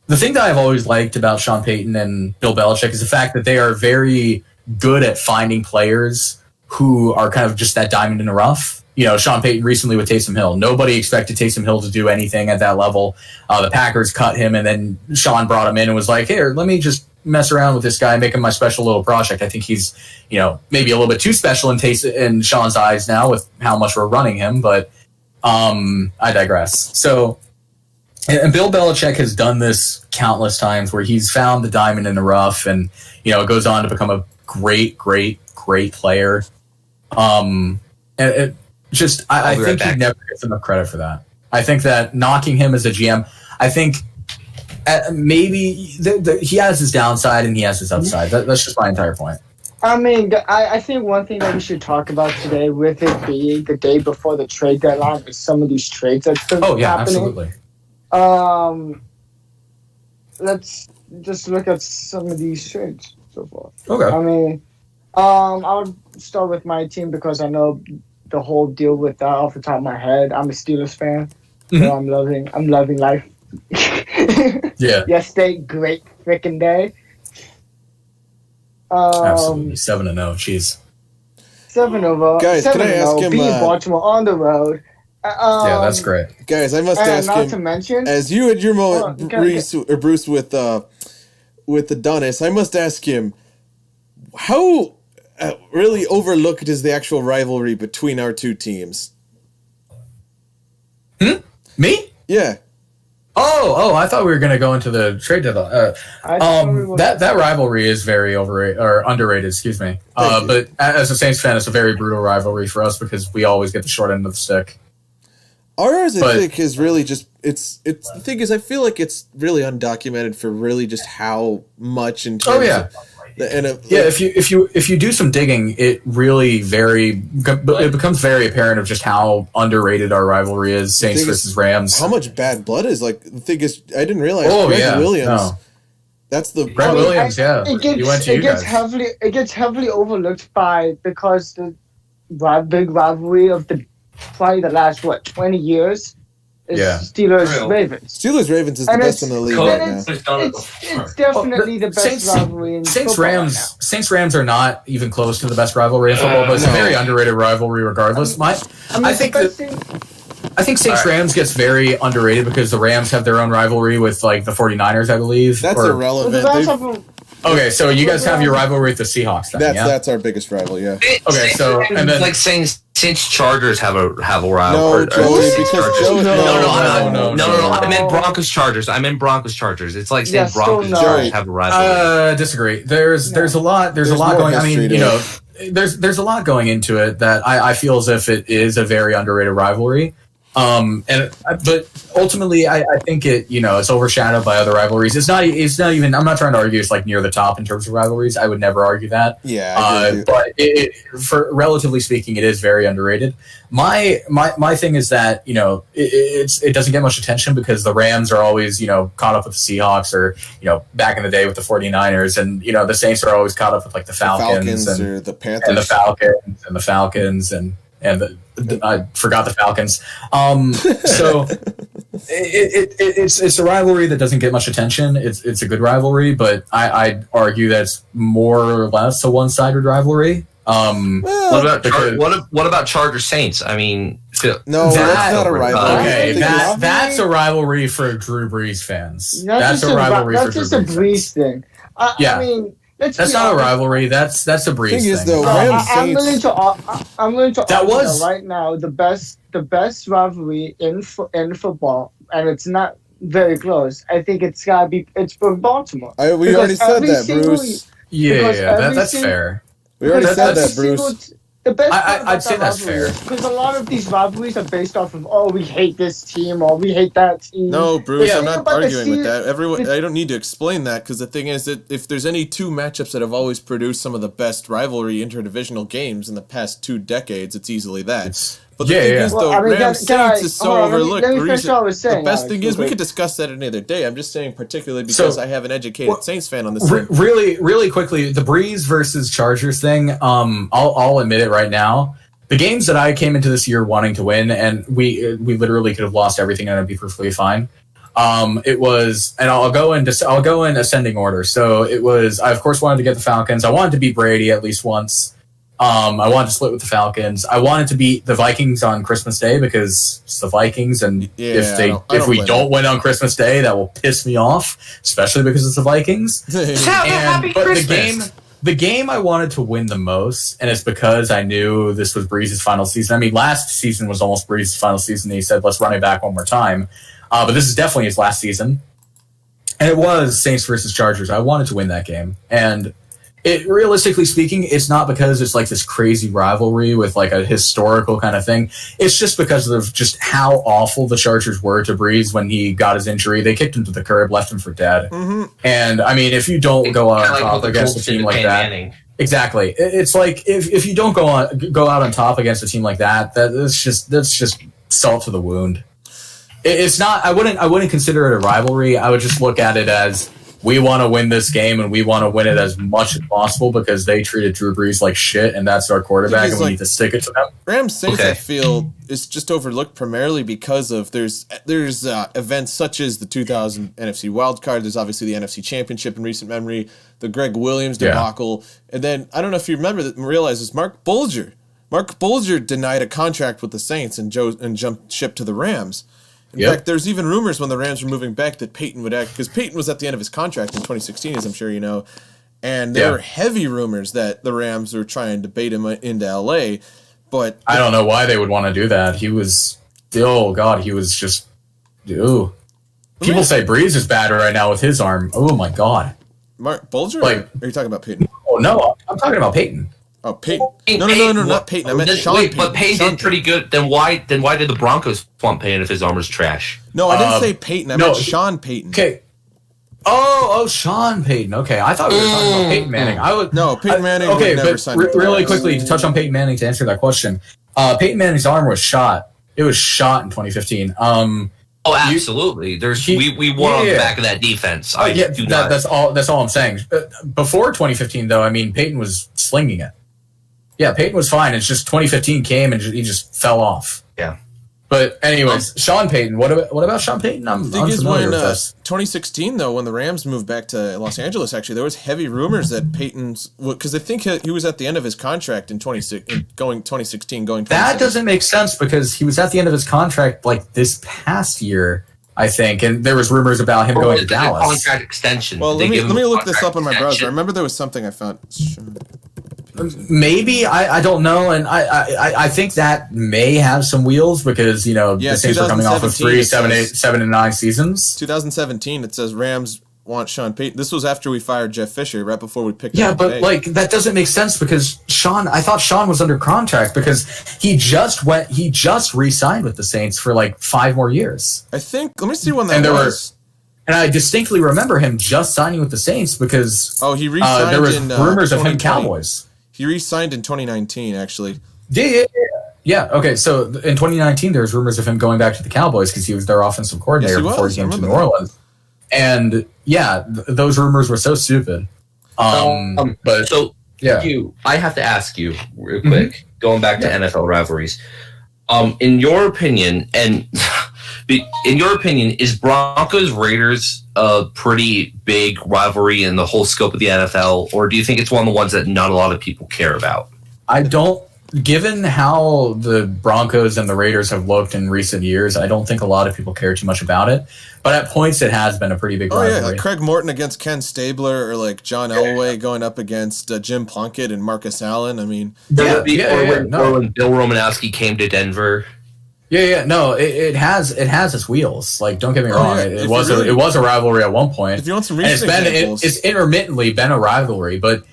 The thing that I've always liked about Sean Payton and Bill Belichick is the fact that they are very good at finding players who are kind of just that diamond in the rough. Sean Payton recently with Taysom Hill. Nobody expected Taysom Hill to do anything at that level. The Packers cut him, and then Sean brought him in and was like, "Here, let me just mess around with this guy, make him my special little project." I think he's, maybe a little bit too special in Sean's eyes now with how much we're running him, but I digress. So... And Bill Belichick has done this countless times where he's found the diamond in the rough and, goes on to become a great, great, great player. I think he never gets enough credit for that. I think that knocking him as a GM, I think maybe he has his downside and he has his upside. That's just my entire point. I mean, I think one thing that we should talk about today, with it being the day before the trade deadline, is some of these trades that's been happening. Absolutely. Let's just look at some of these trades so far. Okay. I mean, I would start with my team because I know the whole deal with that off the top of my head. I'm a Steelers fan, so I'm loving life. Yeah. Yesterday, great freaking day. Absolutely, 7-0. Jeez. 7-0. Guys, can I ask him? Beat Baltimore on the road. Yeah, that's great. Guys, I must ask not him. To mention, as you had your moment, Bruce, with with Adonis, I must ask him, how really overlooked is the actual rivalry between our two teams? Me? Yeah. Oh! I thought we were going to go into the trade deadline. That rivalry is very overrated or underrated. Excuse me. But as a Saints fan, it's a very brutal rivalry for us because we always get the short end of the stick. Ours, I think, is really just it's the thing is I feel like it's really undocumented for really just how much in terms of if you do some digging, it really it becomes very apparent of just how underrated our rivalry is, Saints versus Rams. How much bad blood is like the thing is I didn't realize Greg Williams. No. That's the Greg Williams, It gets heavily overlooked because the big rivalry of probably the last 20 years is Steelers-Ravens. Steelers-Ravens is the best in the league right now. It's definitely the best rivalry in football right now. Saints-Rams are not even close to the best rivalry in football, but it's a very underrated rivalry regardless. I think Saints-Rams gets very underrated because the Rams have their own rivalry with like the 49ers, I believe. That's irrelevant. Okay, so you guys have your rivalry with the Seahawks then, That's our biggest rival, yeah. Okay, so and then like Saints Chargers have a rivalry. No, I meant Broncos Chargers. It's like saying Broncos Chargers have a rivalry. Disagree. There's a lot going. I mean, there's a lot going into it that I feel as if it is a very underrated rivalry. But ultimately, I think it's overshadowed by other rivalries. It's not even. I'm not trying to argue it's like near the top in terms of rivalries. I would never argue that. Yeah. But for relatively speaking, it is very underrated. My thing is that it doesn't get much attention because the Rams are always caught up with the Seahawks or back in the day with the 49ers, and the Saints are always caught up with like the Falcons or the Panthers and the Falcons and I forgot the Falcons. So it's a rivalry that doesn't get much attention. It's a good rivalry, but I'd argue that it's more or less a one-sided rivalry. What about Chargers Saints? I mean, that's not a rivalry. Okay, that's a rivalry for Drew Brees fans. That's a rivalry for Drew Brees. That's just a Brees thing. I mean. That's not a rivalry. That's a Brees thing. Is though, I'm willing to argue right now the best rivalry in football, and it's not very close. I think it's for Baltimore. We already said that, Bruce. That's fair. We already said that, Bruce. The best I'd say that's fair. Because a lot of these rivalries are based off of, we hate this team or we hate that team. No, Bruce, I'm not arguing with that. I don't need to explain that because the thing is that if there's any two matchups that have always produced some of the best rivalry interdivisional games in the past 2 decades, it's easily that. But the thing is, though, Rams Saints is so overlooked. The best thing is, we could discuss that any other day. I'm just saying, particularly because I have an educated Saints fan on this thing. Really quickly, the Brees versus Chargers thing. I'll admit it right now. The games that I came into this year wanting to win, and we literally could have lost everything and it'd be perfectly fine. It was, and I'll go in ascending order. So it was, I of course wanted to get the Falcons. I wanted to beat Brady at least once. I wanted to split with the Falcons. I wanted to beat the Vikings on Christmas Day because it's the Vikings, and if we don't win on Christmas Day, that will piss me off, especially because it's the Vikings. The game I wanted to win the most, and it's because I knew this was Brees' final season. I mean, last season was almost Brees' final season. He said, "Let's run it back one more time," but this is definitely his last season, and it was Saints versus Chargers. I wanted to win that game, and realistically speaking, it's not because it's like this crazy rivalry with like a historical kind of thing. It's just because of just how awful the Chargers were to Brees when he got his injury. They kicked him to the curb, left him for dead. Mm-hmm. And I mean, if you don't go out on top against a team like that, exactly. It's like if you don't go out on top against a team like that's just salt to the wound. It's not. I wouldn't consider it a rivalry. I would just look at it as, we want to win this game, and we want to win it as much as possible because they treated Drew Brees like shit, and that's our quarterback, and we need to stick it to them. Rams Saints, I feel, is just overlooked primarily because of there's events such as the 2000 NFC wildcard. There's obviously the NFC Championship in recent memory, the Greg Williams debacle, and then I don't know if you remember that. Realize this, Mark Bulger denied a contract with the Saints and jumped ship to the Rams. In fact, there's even rumors when the Rams were moving back that Peyton would act, because Peyton was at the end of his contract in 2016, as I'm sure you know, and there were heavy rumors that the Rams were trying to bait him into LA, but I don't know why they would want to do that. He was he was just People say Breeze is bad right now with his arm. Oh my God. Mark Bulger? Like, or are you talking about Peyton? Oh no, I'm talking about Peyton. Oh, Peyton. No, not Peyton. I meant Sean Payton. But Peyton did pretty good. Then why did the Broncos flunk Peyton if his arm was trash? No, I didn't say Peyton. I meant Sean Payton. Okay. Oh, Sean Payton. Okay, I thought we were talking about Peyton Manning. Peyton Manning would never sign with the really Rams. quickly, to touch on Peyton Manning, to answer that question, Peyton Manning's arm was shot. It was shot in 2015. Oh, absolutely. We won on the back of that defense. That's all I'm saying. Before 2015, though, I mean, Peyton was slinging it. Yeah, Peyton was fine. It's just 2015 came and he just fell off. Yeah. But anyways, Sean Payton. What about Sean Payton? I'm unfamiliar with this. 2016, though, when the Rams moved back to Los Angeles, actually, there was heavy rumors that Peyton's, because I think he was at the end of his contract in 2016, going. That doesn't make sense because he was at the end of his contract like this past year, I think, and there was rumors about him going to Dallas. Contract extension. Well, let me look this up on my browser. I remember there was something I found. Maybe I don't know, and I think that may have some wheels because the Saints are coming off of 7 and 9 seasons. 2017, it says Rams want Sean Payton. This was after we fired Jeff Fisher, right before we picked. Yeah, but that doesn't make sense because I thought Sean was under contract because he just re-signed with the Saints for like 5 more years. I think. Let me see when that was. And I distinctly remember him just signing with the Saints because he re-signed. There was rumors of him Cowboys. He re-signed in 2019, actually. Yeah. Okay, so in 2019, there was rumors of him going back to the Cowboys because he was their offensive coordinator before he came to New Orleans. And those rumors were so stupid. I have to ask you real quick, going back to NFL rivalries. In your opinion, is Broncos Raiders a pretty big rivalry in the whole scope of the NFL, or do you think it's one of the ones that not a lot of people care about? I don't. Given how the Broncos and the Raiders have looked in recent years, I don't think a lot of people care too much about it. But at points, it has been a pretty big rivalry. Yeah, like Craig Morton against Ken Stabler, or like John Elway going up against Jim Plunkett and Marcus Allen. I mean, or when Bill Romanowski came to Denver. No, it has its wheels. Like, don't get me wrong, it was a rivalry at one point. If you want some recent examples, it's intermittently been a rivalry, but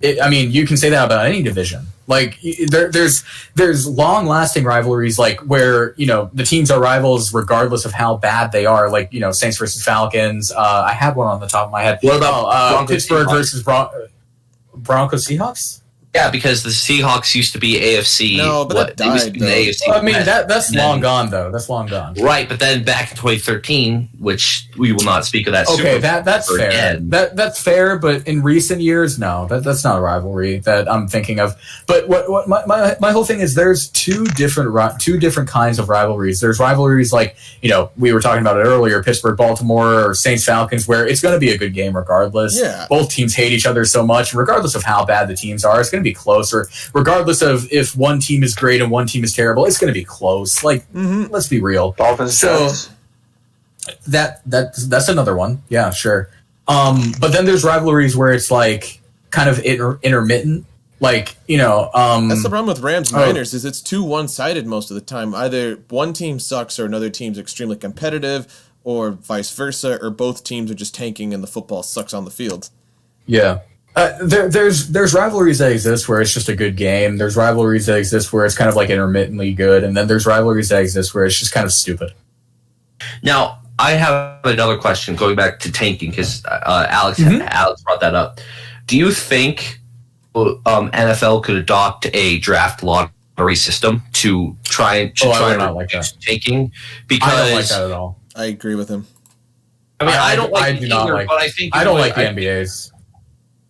you can say that about any division. Like, there's long-lasting rivalries, like where the teams are rivals regardless of how bad they are. Like Saints versus Falcons. I had one on the top of my head. What about Pittsburgh versus Broncos Seahawks? Yeah, because the Seahawks used to be AFC. No, but that died, AFC. I mean, that's long gone, though. That's long gone. Right, but then back in 2013, which we will not speak of that. Okay, that's fair. Again. That's fair, but in recent years, no, that's not a rivalry that I'm thinking of. But what my whole thing is, there's two different kinds of rivalries. There's rivalries like we were talking about it earlier, Pittsburgh Baltimore or Saints Falcons, where it's going to be a good game regardless. Yeah. Both teams hate each other so much, regardless of how bad the teams are. It's going to be closer, regardless of if one team is great and one team is terrible. It's going to be close. Like, let's be real. Dolphins. So that's another one. Yeah, sure. But then there's rivalries where it's like kind of intermittent. Like that's the problem with Rams Niners is it's too one-sided most of the time. Either one team sucks or another team's extremely competitive, or vice versa, or both teams are just tanking and the football sucks on the field. Yeah. There's rivalries that exist where it's just a good game. There's rivalries that exist where it's kind of like intermittently good, and then there's rivalries that exist where it's just kind of stupid. Now, I have another question going back to tanking because Alex brought that up. Do you think NFL could adopt a draft lottery system to try and reduce tanking? Because I don't like that at all. I agree with him. I mean, I don't like I do not like. but I think I don't like the NBA's.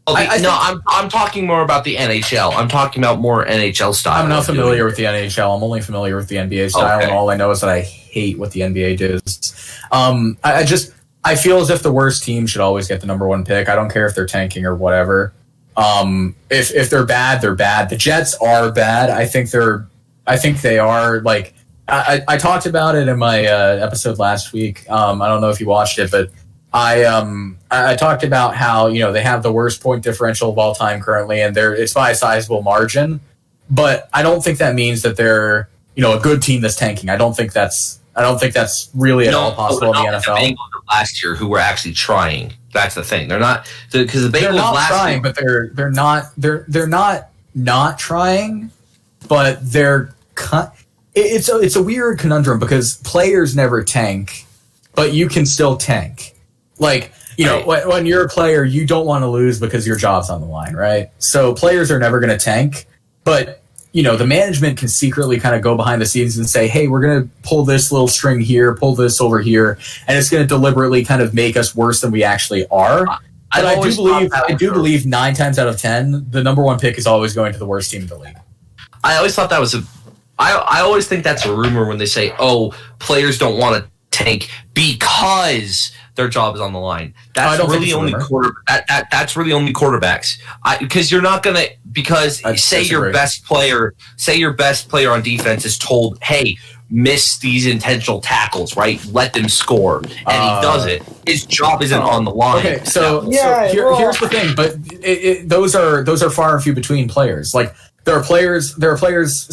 I'm talking more about the NHL. I'm talking about more NHL style. I'm not familiar with the NHL. I'm only familiar with the NBA style, and all I know is that I hate what the NBA does. I feel as if the worst team should always get the number one pick. I don't care if they're tanking or whatever. If they're bad, they're bad. The Jets are bad. I think they are like I talked about it in my episode last week. I don't know if you watched it, but I talked about how they have the worst point differential of all time currently, and it's by a sizable margin. But I don't think that means that they're a good team that's tanking. I don't think that's really at all possible in the NFL. The Bengals last year, who were actually trying. That's the thing. They're not because the Bengals they're not last trying, year, but they're not trying, but they're. It's a weird conundrum because players never tank, but you can still tank. Like, when you're a player, you don't want to lose because your job's on the line, right? So players are never going to tank, but the management can secretly kind of go behind the scenes and say, hey, we're going to pull this little string here, pull this over here, and it's going to deliberately kind of make us worse than we actually are. But I do believe 9 times out of 10, the number one pick is always going to the worst team in the league. I always thought that was I always think that's a rumor when they say, "Oh, players don't want to tank because their job is on the line." That's really only that's really only quarterbacks. Because you're not gonna say your best player on defense is told, "Hey, miss these intentional tackles, right? Let them score," and he does it. His job isn't on the line. Okay, here's the thing, but those are far and few between players. Like. There are players.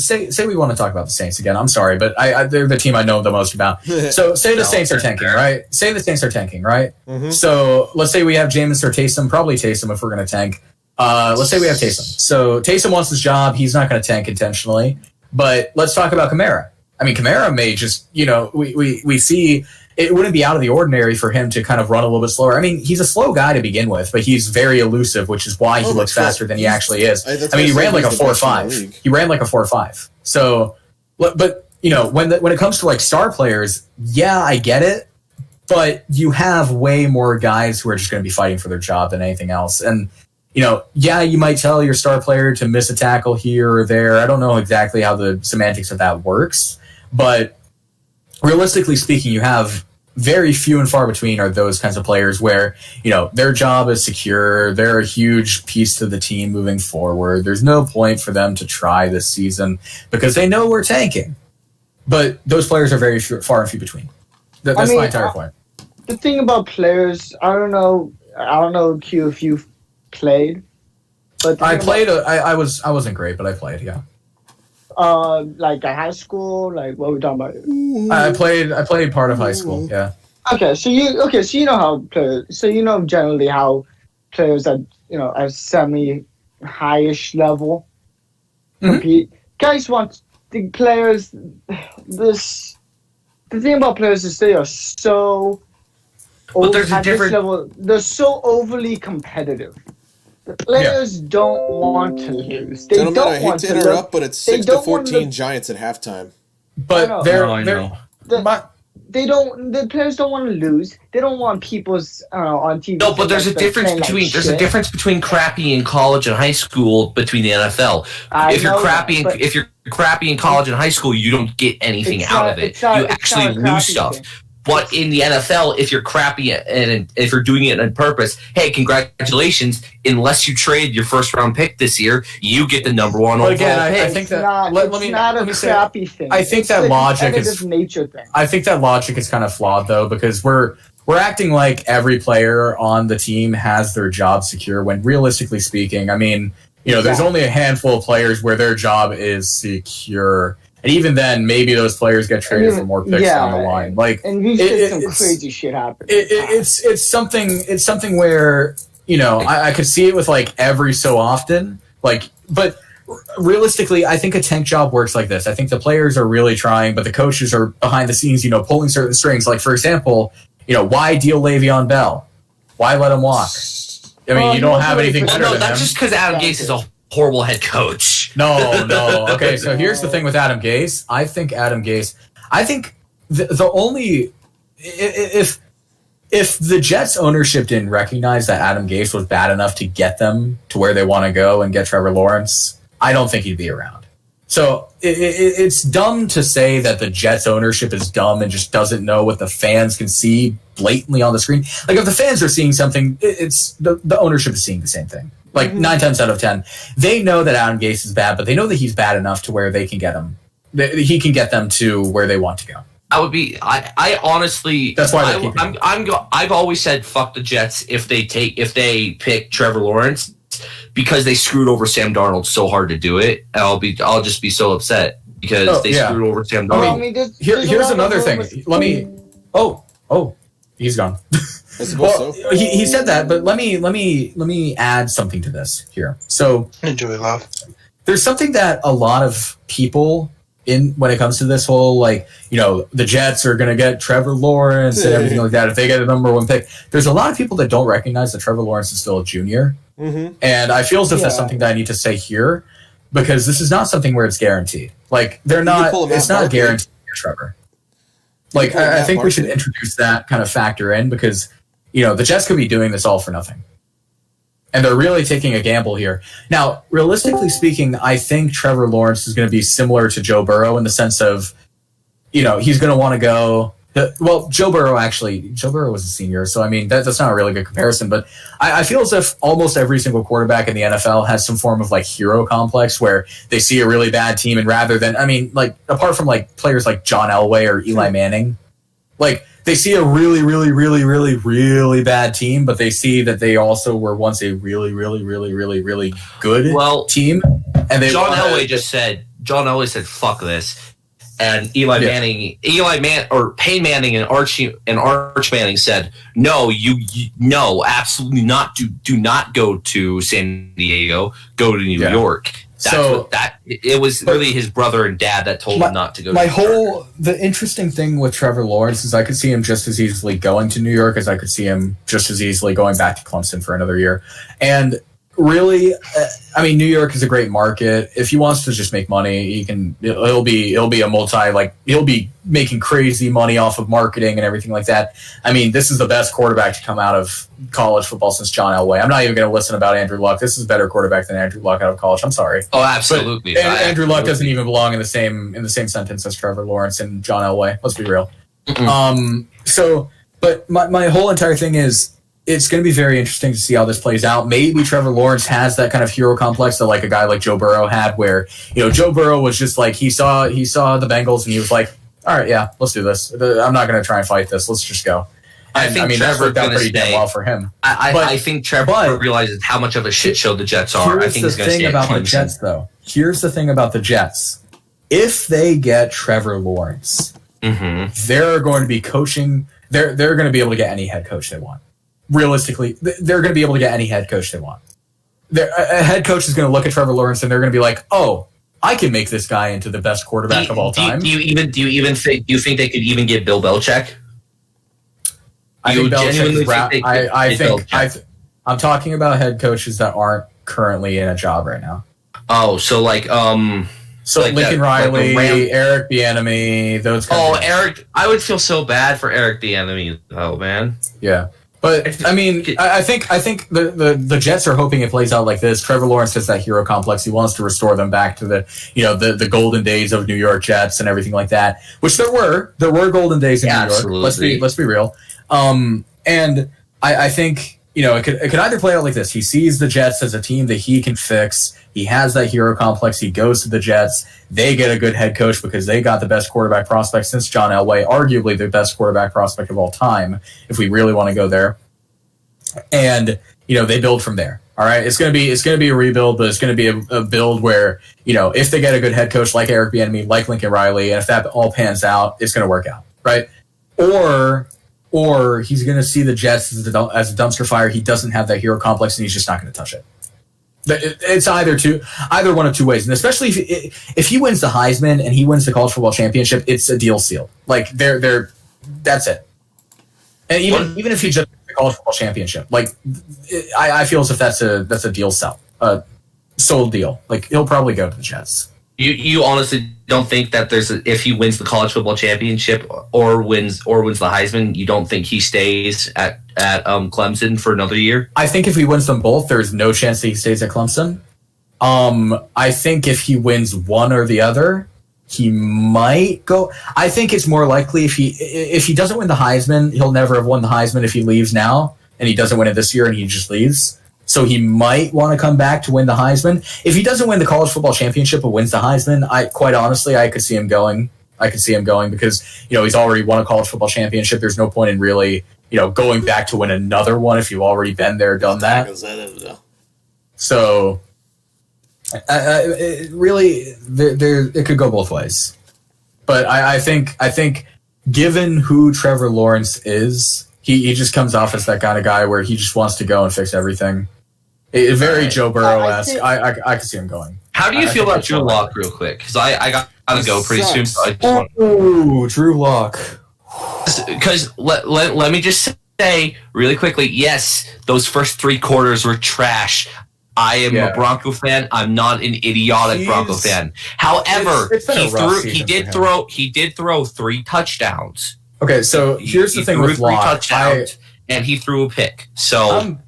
Say we want to talk about the Saints again. I'm sorry, but they're the team I know the most about. So say the Saints are tanking, right? Say the Saints are tanking, right? Mm-hmm. So let's say we have Jameis or Taysom, probably Taysom if we're going to tank. Let's say we have Taysom. So Taysom wants his job. He's not going to tank intentionally. But let's talk about Kamara. I mean, Kamara may just, we see it wouldn't be out of the ordinary for him to kind of run a little bit slower. I mean, he's a slow guy to begin with, but he's very elusive, which is why he looks faster than he actually is. I mean, he ran like a 4.5. He ran like a 4.5. So, but when it comes to like star players, yeah, I get it, but you have way more guys who are just going to be fighting for their job than anything else. And yeah, you might tell your star player to miss a tackle here or there. I don't know exactly how the semantics of that works, but realistically speaking, you have very few and far between are those kinds of players where, their job is secure. They're a huge piece to the team moving forward. There's no point for them to try this season because they know we're tanking. But those players are very far and few between. That's my entire point. The thing about players, I don't know, Q, if you've played. But I played. I wasn't great, but I played. Yeah. Like at high school, like what are we talking about? I played part of high school. Yeah. Okay, so you know how players. So generally how players at a semi-highish level compete. Guys want the players. The thing about players is they are so. But there's a different level. They're so overly competitive. The players don't want to lose. They Gentlemen, don't I hate want to to interrupt, but it's 6-14 to Giants at halftime. But the players don't want to lose. They don't want people's on TV. No, but there's a difference between crappy in college and high school between the NFL. If you're crappy in college and high school, you don't get anything out of it. You actually lose stuff. But in the NFL, if you're crappy and if you're doing it on purpose, hey, congratulations! Unless you trade your first round pick this year, you get the number one overall pick. I think that let me say, crappy thing. I think that logic is nature thing. I think that logic is kind of flawed though, because we're acting like every player on the team has their job secure when realistically speaking, I mean, there's only a handful of players where their job is secure. And even then, maybe those players get traded for more picks down the line. Like, and we've seen some crazy shit happen. It's something where I could see it with like every so often. Like, but realistically, I think a tank job works like this. I think the players are really trying, but the coaches are behind the scenes, pulling certain strings. Like, for example, why deal Le'Veon Bell? Why let him walk? I mean, you don't have anything better than him. That's just because Adam Gase is a horrible head coach. No. Okay, so here's the thing with Adam Gase. I think the only if the Jets ownership didn't recognize that Adam Gase was bad enough to get them to where they want to go and get Trevor Lawrence, I don't think he'd be around. So it's dumb to say that the Jets ownership is dumb and just doesn't know what the fans can see blatantly on the screen. Like if the fans are seeing something, it's the ownership is seeing the same thing. Like 9 times out of 10, they know that Adam Gase is bad, but they know that he's bad enough to where they can get him. he can get them to where they want to go. I honestly. That's why I've always said fuck the Jets if they pick Trevor Lawrence because they screwed over Sam Darnold so hard to do it. I'll just be so upset because they screwed over Sam Darnold. Here's another thing. Let me. Oh, he's gone. Well, he said that, but let me add something to this here. So enjoy love. There's something that a lot of people when it comes to this whole the Jets are going to get Trevor Lawrence and everything like that if they get a number one pick. There's a lot of people that don't recognize that Trevor Lawrence is still a junior, and I feel as if that's something that I need to say here because this is not something where it's guaranteed. Like they're not. It's not guaranteed for Trevor. Like I think we should introduce that kind of factor in because the Jets could be doing this all for nothing. And they're really taking a gamble here. Now, realistically speaking, I think Trevor Lawrence is going to be similar to Joe Burrow in the sense of, he's going to want to go. Joe Burrow was a senior, so I mean that's not a really good comparison. But I feel as if almost every single quarterback in the NFL has some form of hero complex where they see a really bad team and rather than apart from players like John Elway or Eli Manning, they see a really, really, really, really, really bad team, but they see that they also were once a really, really, really, really, really good team. And John Elway said, "Fuck this," and Peyton Manning and Arch Manning said, "No, no, absolutely not. Do not go to San Diego. Go to New York." It was really his brother and dad that told him not to go. The interesting thing with Trevor Lawrence is I could see him just as easily going to New York as I could see him just as easily going back to Clemson for another year. And really, New York is a great market. If he wants to just make money, he'll be he'll be making crazy money off of marketing and everything like that. This is the best quarterback to come out of college football since John Elway. I'm not even going to listen about Andrew Luck. This is a better quarterback than Andrew Luck out of college. I'm sorry. Oh, absolutely. Andrew Luck doesn't even belong in the same sentence as Trevor Lawrence and John Elway. Let's be real. But my whole entire thing is, it's going to be very interesting to see how this plays out. Maybe Trevor Lawrence has that kind of hero complex that a guy like Joe Burrow had where, Joe Burrow was just he saw the Bengals and he was like, all right, yeah, let's do this. I'm not going to try and fight this. Let's just go. I think that worked out pretty damn well for him. I think Trevor realizes how much of a shit show the Jets are. I think he's going to stay at Clemson. The Jets, though. Here's the thing about the Jets. If they get Trevor Lawrence, they're going to be coaching. They're going to be able to get any head coach they want. Realistically, they're going to be able to get any head coach they want. A head coach is going to look at Trevor Lawrence and they're going to be like, "Oh, I can make this guy into the best quarterback of all time." Do you think they could even get Bill Belichick? I'm talking about head coaches that aren't currently in a job right now. Oh, so Lincoln Riley, Eric Bieniemy, those kinds of guys. Eric, I would feel so bad for Eric Bieniemy, though, man. Yeah. But I think the Jets are hoping it plays out like this. Trevor Lawrence has that hero complex. He wants to restore them back to the golden days of New York Jets and everything like that. Which there were golden days in New York. Absolutely. Let's be real. And I think it could either play out like this. He sees the Jets as a team that he can fix. He has that hero complex. He goes to the Jets. They get a good head coach because they got the best quarterback prospect since John Elway, arguably the best quarterback prospect of all time, if we really want to go there. And, they build from there. All right. It's going to be a rebuild, but it's going to be a build where, if they get a good head coach like Eric Bieniemy, like Lincoln Riley, and if that all pans out, it's going to work out. Right. Or he's going to see the Jets as a dumpster fire. He doesn't have that hero complex and he's just not going to touch it. It's either one of two ways, and especially if he wins the Heisman and he wins the college football championship, it's a deal sealed. That's it. And even if he just wins the college football championship, I feel as if that's a deal sold deal. He'll probably go to the Jets. You honestly don't think that if he wins the college football championship or wins the Heisman, you don't think he stays at Clemson for another year? I think if he wins them both, there's no chance that he stays at Clemson. I think if he wins one or the other, he might go. I think it's more likely if he doesn't win the Heisman, he'll never have won the Heisman if he leaves now, and he doesn't win it this year and he just leaves. So he might want to come back to win the Heisman. If he doesn't win the college football championship but wins the Heisman, I could see him going. I could see him going because, he's already won a college football championship. There's no point in really, going back to win another one if you've already been there, done that. So, really, it could go both ways. But I think given who Trevor Lawrence is, he just comes off as that kind of guy where he just wants to go and fix everything. Very Joe Burrow-esque. I could see him going. How do you feel about Drew Lock, real quick? Because I got to go pretty soon. So I just Drew Lock. Because let me just say really quickly, yes, those first 3 quarters were trash. I am a Bronco fan. I'm not an idiotic Bronco fan. However, he did throw 3 touchdowns. Okay, so here's the thing with Lock. And he threw a pick. So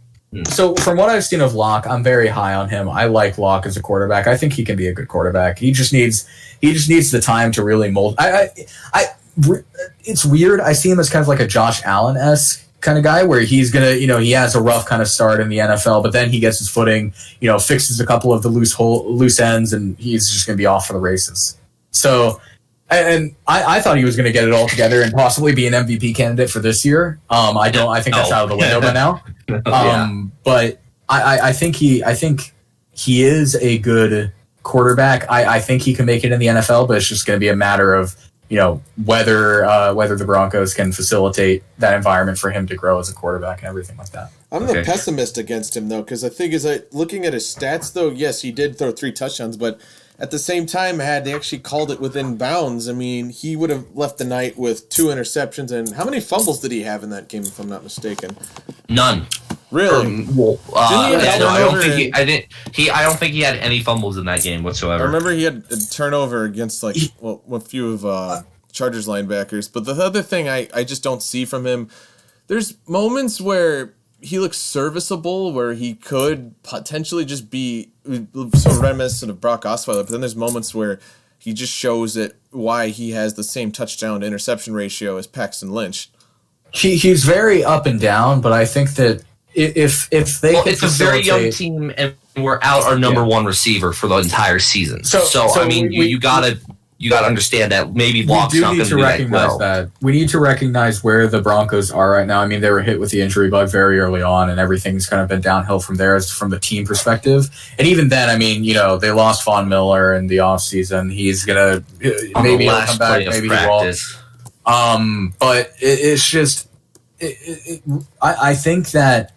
from what I've seen of Lock, I'm very high on him. I like Lock as a quarterback. I think he can be a good quarterback. He just needs the time to really mold. It's weird. I see him as kind of like a Josh Allen-esque kind of guy where he's gonna, he has a rough kind of start in the NFL, but then he gets his footing, fixes a couple of the loose ends, and he's just gonna be off for the races. So, and I thought he was gonna get it all together and possibly be an MVP candidate for this year. I think that's out of the window by now. But I think he is a good quarterback. I think he can make it in the NFL, but it's just going to be a matter of whether the Broncos can facilitate that environment for him to grow as a quarterback and everything like that. I'm the pessimist against him though, because I think looking at his stats though, yes, he did throw 3 touchdowns, but at the same time, had they actually called it within bounds, I mean, he would have left the night with 2 interceptions. And how many fumbles did he have in that game, if I'm not mistaken? None. Really? I don't think he had any fumbles in that game whatsoever. I remember he had a turnover against a few of Chargers linebackers. But the other thing I just don't see from him, there's moments where he looks serviceable, where he could potentially just be so reminiscent of Brock Osweiler. But then there's moments where he just shows why he has the same touchdown to interception ratio as Paxton Lynch. He's very up and down, but I think that if they it's a very young team, and we're out our number 1 receiver for the entire season. So I mean, you gotta understand that maybe Lock's not going to be recognize that. We need to recognize where the Broncos are right now. I mean, they were hit with the injury bug very early on, and everything's kind of been downhill from there from the team perspective. And even then, I mean, they lost Von Miller in the offseason. He's going to maybe he'll come back, maybe he won't. But it's just I think that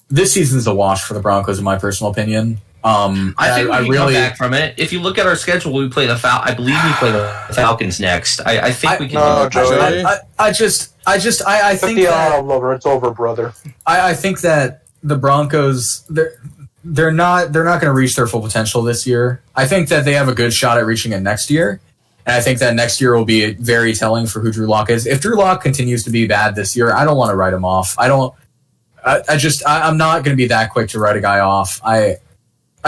this season's a wash for the Broncos, in my personal opinion. I think we can come back from it. If you look at our schedule, we play I believe we play the Falcons next. I think we can. No, Joey. I think that it's over, brother. I think that the Broncos they're not going to reach their full potential this year. I think that they have a good shot at reaching it next year. And I think that next year will be very telling for who Drew Lock is. If Drew Lock continues to be bad this year, I don't want to write him off. I'm not going to be that quick to write a guy off. I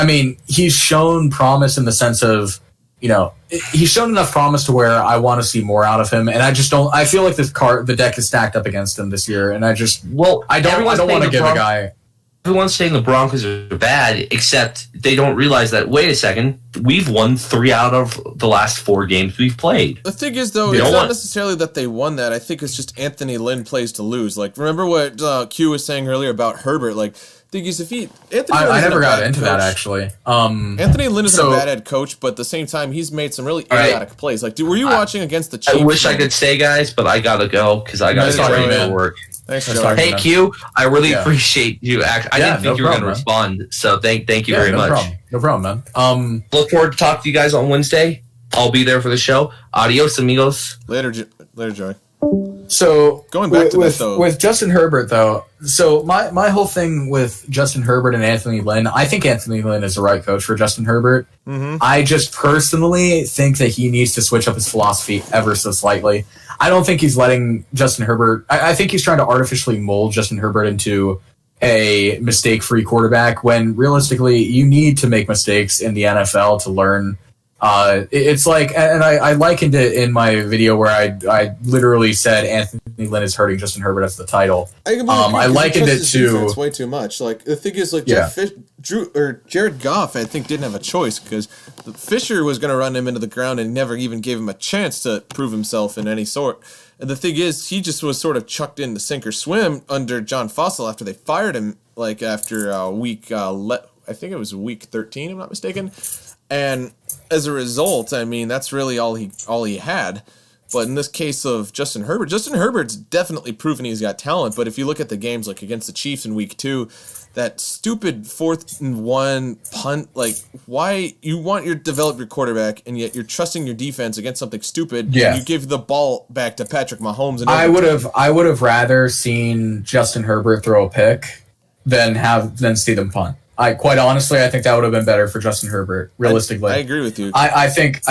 mean, he's shown promise in the sense of, he's shown enough promise to where I want to see more out of him. And I feel like the deck is stacked up against him this year. And I don't want to give a guy. Everyone's saying the Broncos are bad, except they don't realize that, wait a second, we've won 3 out of the last 4 games we've played. The thing is, though, it's not necessarily that they won that. I think it's just Anthony Lynn plays to lose. Like, remember what Q was saying earlier about Herbert? Like, thing is, I never got into that, actually. Anthony Lynn isn't a bad head coach, but at the same time, he's made some really idiotic plays. Like, were you watching against the Chiefs? I wish I could stay, guys, but I gotta go because I gotta get ready for work. Thanks, hey, Q, I really appreciate you. I didn't think you were going to respond, so thank you very much. No problem, man. Look forward to talking to you guys on Wednesday. I'll be there for the show. Adios, amigos. Later, Joey. So going back to this, though, with Justin Herbert, though. So my whole thing with Justin Herbert and Anthony Lynn, I think Anthony Lynn is the right coach for Justin Herbert. Mm-hmm. I just personally think that he needs to switch up his philosophy ever so slightly. I don't think he's letting Justin Herbert. I think he's trying to artificially mold Justin Herbert into a mistake-free quarterback when realistically you need to make mistakes in the NFL to learn It's like, and I likened it in my video where I literally said Anthony Lynn is hurting Justin Herbert as the title. I likened it to way too much. Like the thing is, like Jared Goff, I think didn't have a choice because Fisher was going to run him into the ground and never even gave him a chance to prove himself in any sort. And the thing is, he just was sort of chucked in the sink or swim under John Fossil after they fired him. Like after week, I think it was week 13, if I'm not mistaken. And as a result, I mean, that's really all he had. But in this case of Justin Herbert's definitely proven he's got talent. But if you look at the games like against the Chiefs in week 2, that stupid 4th and 1 punt, like why you want your develop your quarterback and yet you're trusting your defense against something stupid. Yeah. And you give the ball back to Patrick Mahomes. And I would have rather seen Justin Herbert throw a pick than see them punt. Quite honestly, I think that would have been better for Justin Herbert. Realistically, I agree with you. I think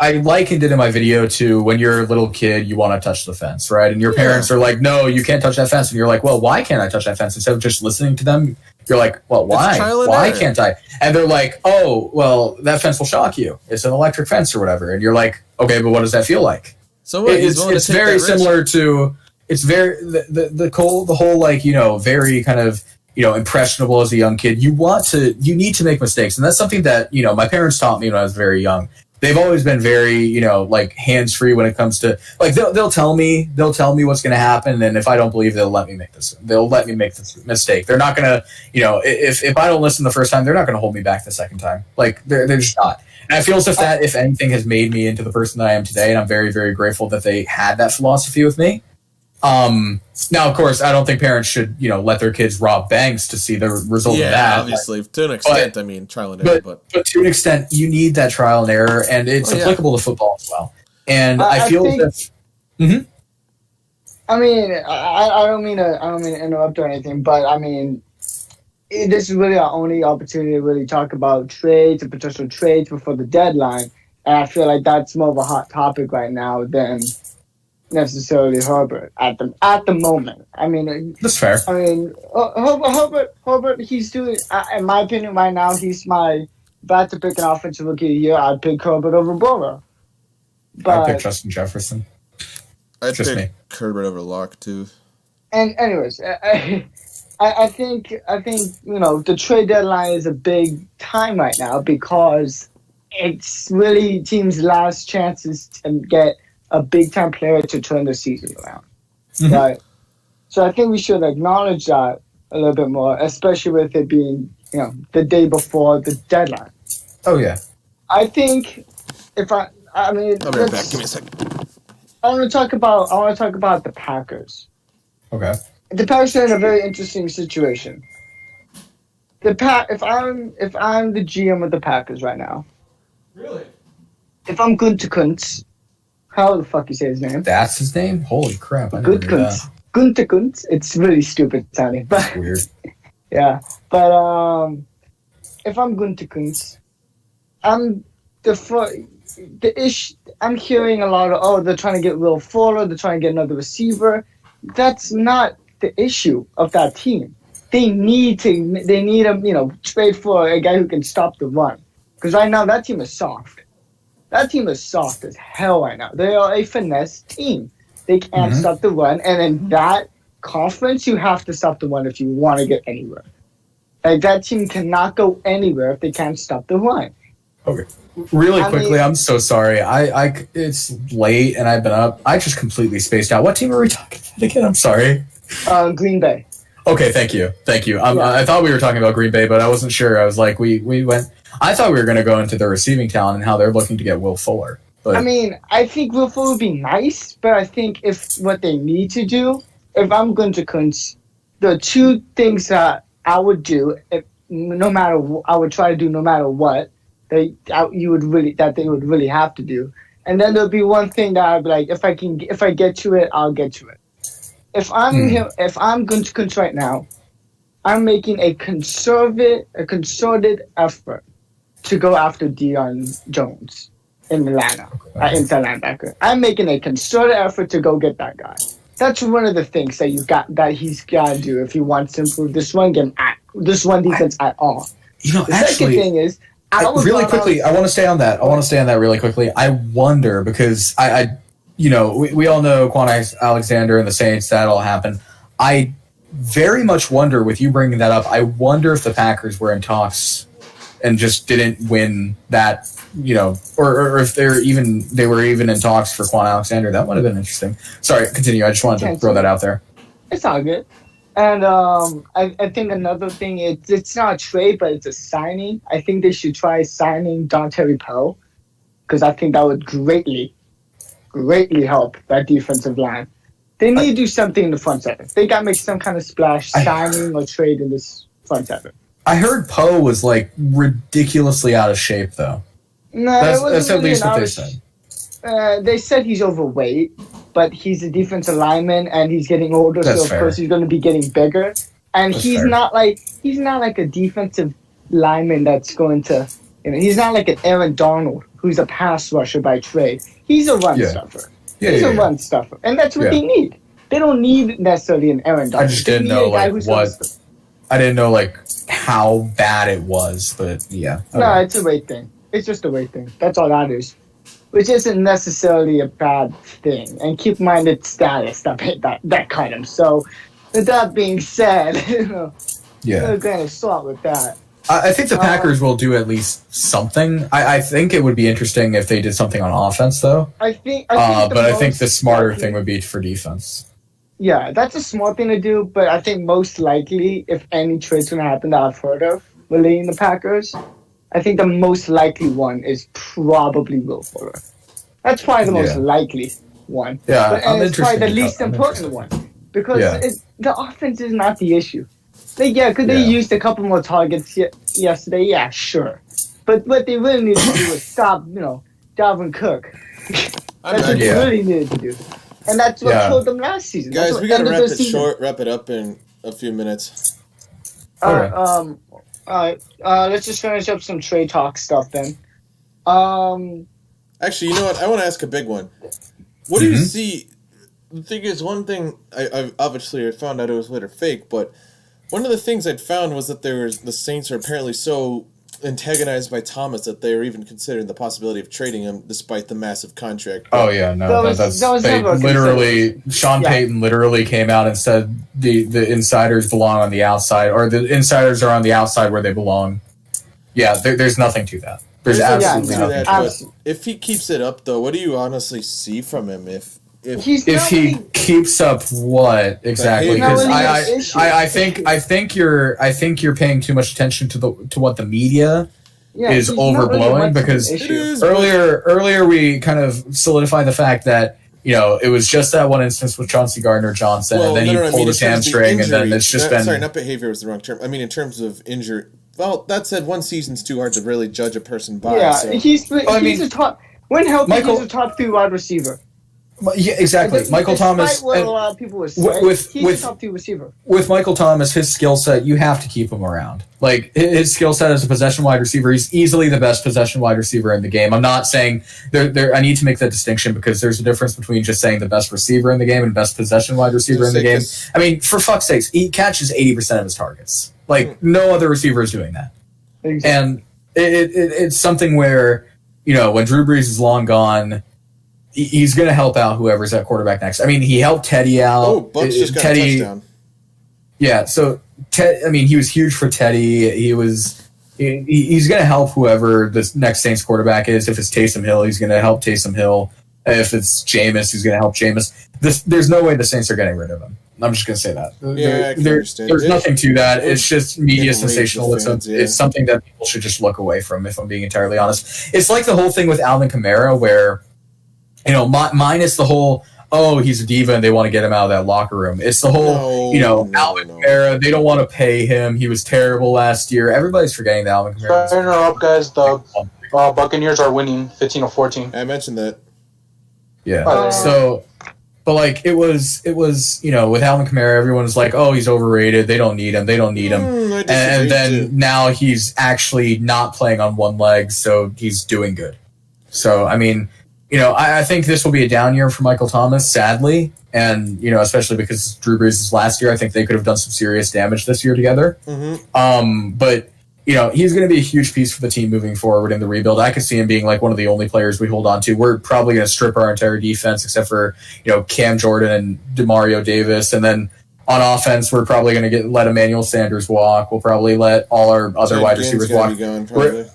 I likened it in my video to when you're a little kid, you want to touch the fence, right? And your parents are like, "No, you can't touch that fence," and you're like, "Well, why can't I touch that fence?" Instead of just listening to them, you're like, "Well, why? Why can't I?" And they're like, "Oh, well, that fence will shock you. It's an electric fence or whatever." And you're like, "Okay, but what does that feel like?" So it's very similar to the whole like very kind of impressionable as a young kid. You need to make mistakes. And that's something that, my parents taught me when I was very young. They've always been very, like hands-free when it comes to like, they'll tell me what's going to happen. And if I don't believe, they'll let me make this mistake. They're not going to, if I don't listen the first time, they're not going to hold me back the second time. Like they're just not. And I feel as if anything has made me into the person that I am today. And I'm very, very grateful that they had that philosophy with me. Now, of course, I don't think parents should, let their kids rob banks to see the result of that. Yeah, obviously, to an extent, trial and error. But to an extent, you need that trial and error, and it's applicable to football as well. And I feel that. I mean, I don't mean to interrupt or anything, but I mean, this is really our only opportunity to really talk about trades and potential trades before the deadline, and I feel like that's more of a hot topic right now than necessarily Herbert at the moment. I mean, that's fair. I mean, Herbert, he's doing. In my opinion, right now, he's my. If I had to pick an offensive rookie of the year, I'd pick Herbert over Burrow. But I'd pick Justin Jefferson. I'd pick Herbert over Locke too. And anyways, I think the trade deadline is a big time right now because it's really teams' last chances to get a big-time player to turn the season around, right? So I think we should acknowledge that a little bit more, especially with it being, the day before the deadline. Oh, yeah. I think I'll be right back. Give me a second. I want to talk about the Packers. Okay. The Packers are in a very interesting situation. If I'm the GM of the Packers right now. Really? If I'm Gunther Kuntz. How the fuck you say his name? That's his name? Holy crap. Gunther Kuntz. It's really stupid sounding. But, that's weird. Yeah. But if I'm Gunther Kuntz, I'm hearing a lot of, they're trying to get Will Fuller, they're trying to get another receiver. That's not the issue of that team. They need a trade for a guy who can stop the run. Because right now that team is soft. That team is soft as hell right now. They are a finesse team. They can't stop the run. And in that conference, you have to stop the run if you want to get anywhere. Like, that team cannot go anywhere if they can't stop the run. Okay. Really quickly, I'm so sorry. It's late and I've been up. I just completely spaced out. What team are we talking about again? I'm sorry. Green Bay. Okay, thank you. I thought we were talking about Green Bay, but I wasn't sure. I was like, we went... I thought we were going to go into the receiving talent and how they're looking to get Will Fuller. But I think Will Fuller would be nice, but I think if what they need to do, if I'm Gunther Kuntz, the two things that I would do, I would try to do no matter what, they would really have to do. And then there'll be one thing that I'd be like, if I get to it, I'll get to it. If I'm Gunther Kuntz right now, I'm making a concerted effort to go after Deion Jones in Atlanta, inside linebacker. I'm making a concerted effort to go get that guy. That's one of the things that he's got to do if he wants to improve this run defense at all. The second thing is, Really quickly, I want to stay on that. Really quickly. I wonder because we all know Quan Alexander and the Saints. That all happened. I very much wonder, with you bringing that up, I wonder if the Packers were in talks and just didn't win that, or if they were even in talks for Quan Alexander. That would have been interesting. Sorry, continue. I just wanted to throw that out there. It's all good. And I think another thing, it's not a trade, but it's a signing. I think they should try signing Dontari Poe, because I think that would greatly help that defensive line. They need to do something in the front seven. They got to make some kind of splash, signing or trade in this front seven. I heard Poe was like ridiculously out of shape, though. No, that's at least what they said. They said he's overweight, but he's a defensive lineman and he's getting older, so of course he's going to be getting bigger. And he's not like a defensive lineman that's going to, he's not like an Aaron Donald who's a pass rusher by trade. He's a run stuffer. He's a run stuffer, and that's what they need. They don't need necessarily an Aaron Donald. I just didn't know what. I didn't know how bad it was, but yeah. Okay. No, it's a weight thing. It's just a weight thing. That's all that is. Which isn't necessarily a bad thing. And keep in mind it's status that cut him. So, with that being said, they're going to sort with that. I think the Packers will do at least something. I think it would be interesting if they did something on offense, though. I think the smarter thing would be for defense. Yeah, that's a smart thing to do. But I think most likely, if any trade's going to happen that I've heard of relating the Packers, I think the most likely one is probably Will Fuller. That's probably the most likely one. Yeah, and it's probably the least important one because the offense is not the issue. Could they used a couple more targets yesterday? Yeah, sure. But what they really needed to do was stop, Dalvin Cook. That's what they really needed to do. And that's what killed them last season. Guys, we got to wrap it up in a few minutes. All right. Let's just finish up some trade talk stuff then. Actually, you know what? I want to ask a big one. What do you see? The thing is, one thing I obviously found out it was later fake, but one of the things I'd found was that the Saints are apparently so antagonized by Thomas that they were even considering the possibility of trading him despite the massive contract. Oh yeah, no, Sean Payton literally came out and said the insiders belong on the outside, or the insiders are on the outside where they belong. Yeah, there's nothing to that. There's absolutely nothing to that. If he keeps it up, though, what do you honestly see from him? If he keeps up what exactly? Because I think you're paying too much attention to what the media is overblowing, because earlier we kind of solidified the fact that it was just that one instance with Chauncey Gardner-Johnson, and then he pulled his hamstring, and then it's just been. Sorry, not behavior was the wrong term. I mean, in terms of injury. Well, that said, one season's too hard to really judge a person by. Yeah, so. he's a top. When healthy, he's a top 3 wide receiver. Yeah, exactly. Michael Thomas. What a lot of people would say, he's a top 2 receiver. With Michael Thomas, his skill set, you have to keep him around. Like, his skill set as a possession wide receiver, he's easily the best possession wide receiver in the game. I'm not saying I need to make that distinction, because there's a difference between just saying the best receiver in the game and best possession wide receiver in the game. I mean, for fuck's sakes, he catches 80% of his targets. Like, no other receiver is doing that. Exactly. And it's something where, when Drew Brees is long gone, he's going to help out whoever's at quarterback next. I mean, he helped Teddy out. Oh, Bucks just got a touchdown. Yeah, so he was huge for Teddy. He's going to help whoever the next Saints quarterback is. If it's Taysom Hill, he's going to help Taysom Hill. If it's Jameis, he's going to help Jameis. There's no way the Saints are getting rid of him. I'm just going to say that. Yeah, there's nothing to that. It's just media sensationalism. It's something that people should just look away from, if I'm being entirely honest. It's like the whole thing with Alvin Kamara, where, minus the whole, he's a diva and they want to get him out of that locker room. It's the whole, Alvin Kamara, they don't want to pay him. He was terrible last year. Everybody's forgetting that Alvin Kamara. Sorry to interrupt, guys. The Buccaneers are winning 15-14. I mentioned that. Yeah. But it was with Alvin Kamara, everyone was like, he's overrated. They don't need him. And then now he's actually not playing on one leg, so he's doing good. So, I mean, I think this will be a down year for Michael Thomas, sadly. And, especially because Drew Brees' last year, I think they could have done some serious damage this year together. Mm-hmm. But he's going to be a huge piece for the team moving forward in the rebuild. I could see him being like one of the only players we hold on to. We're probably going to strip our entire defense except for, Cam Jordan and DeMario Davis. And then on offense, we're probably going to let Emmanuel Sanders walk. We'll probably let all our other wide receivers walk.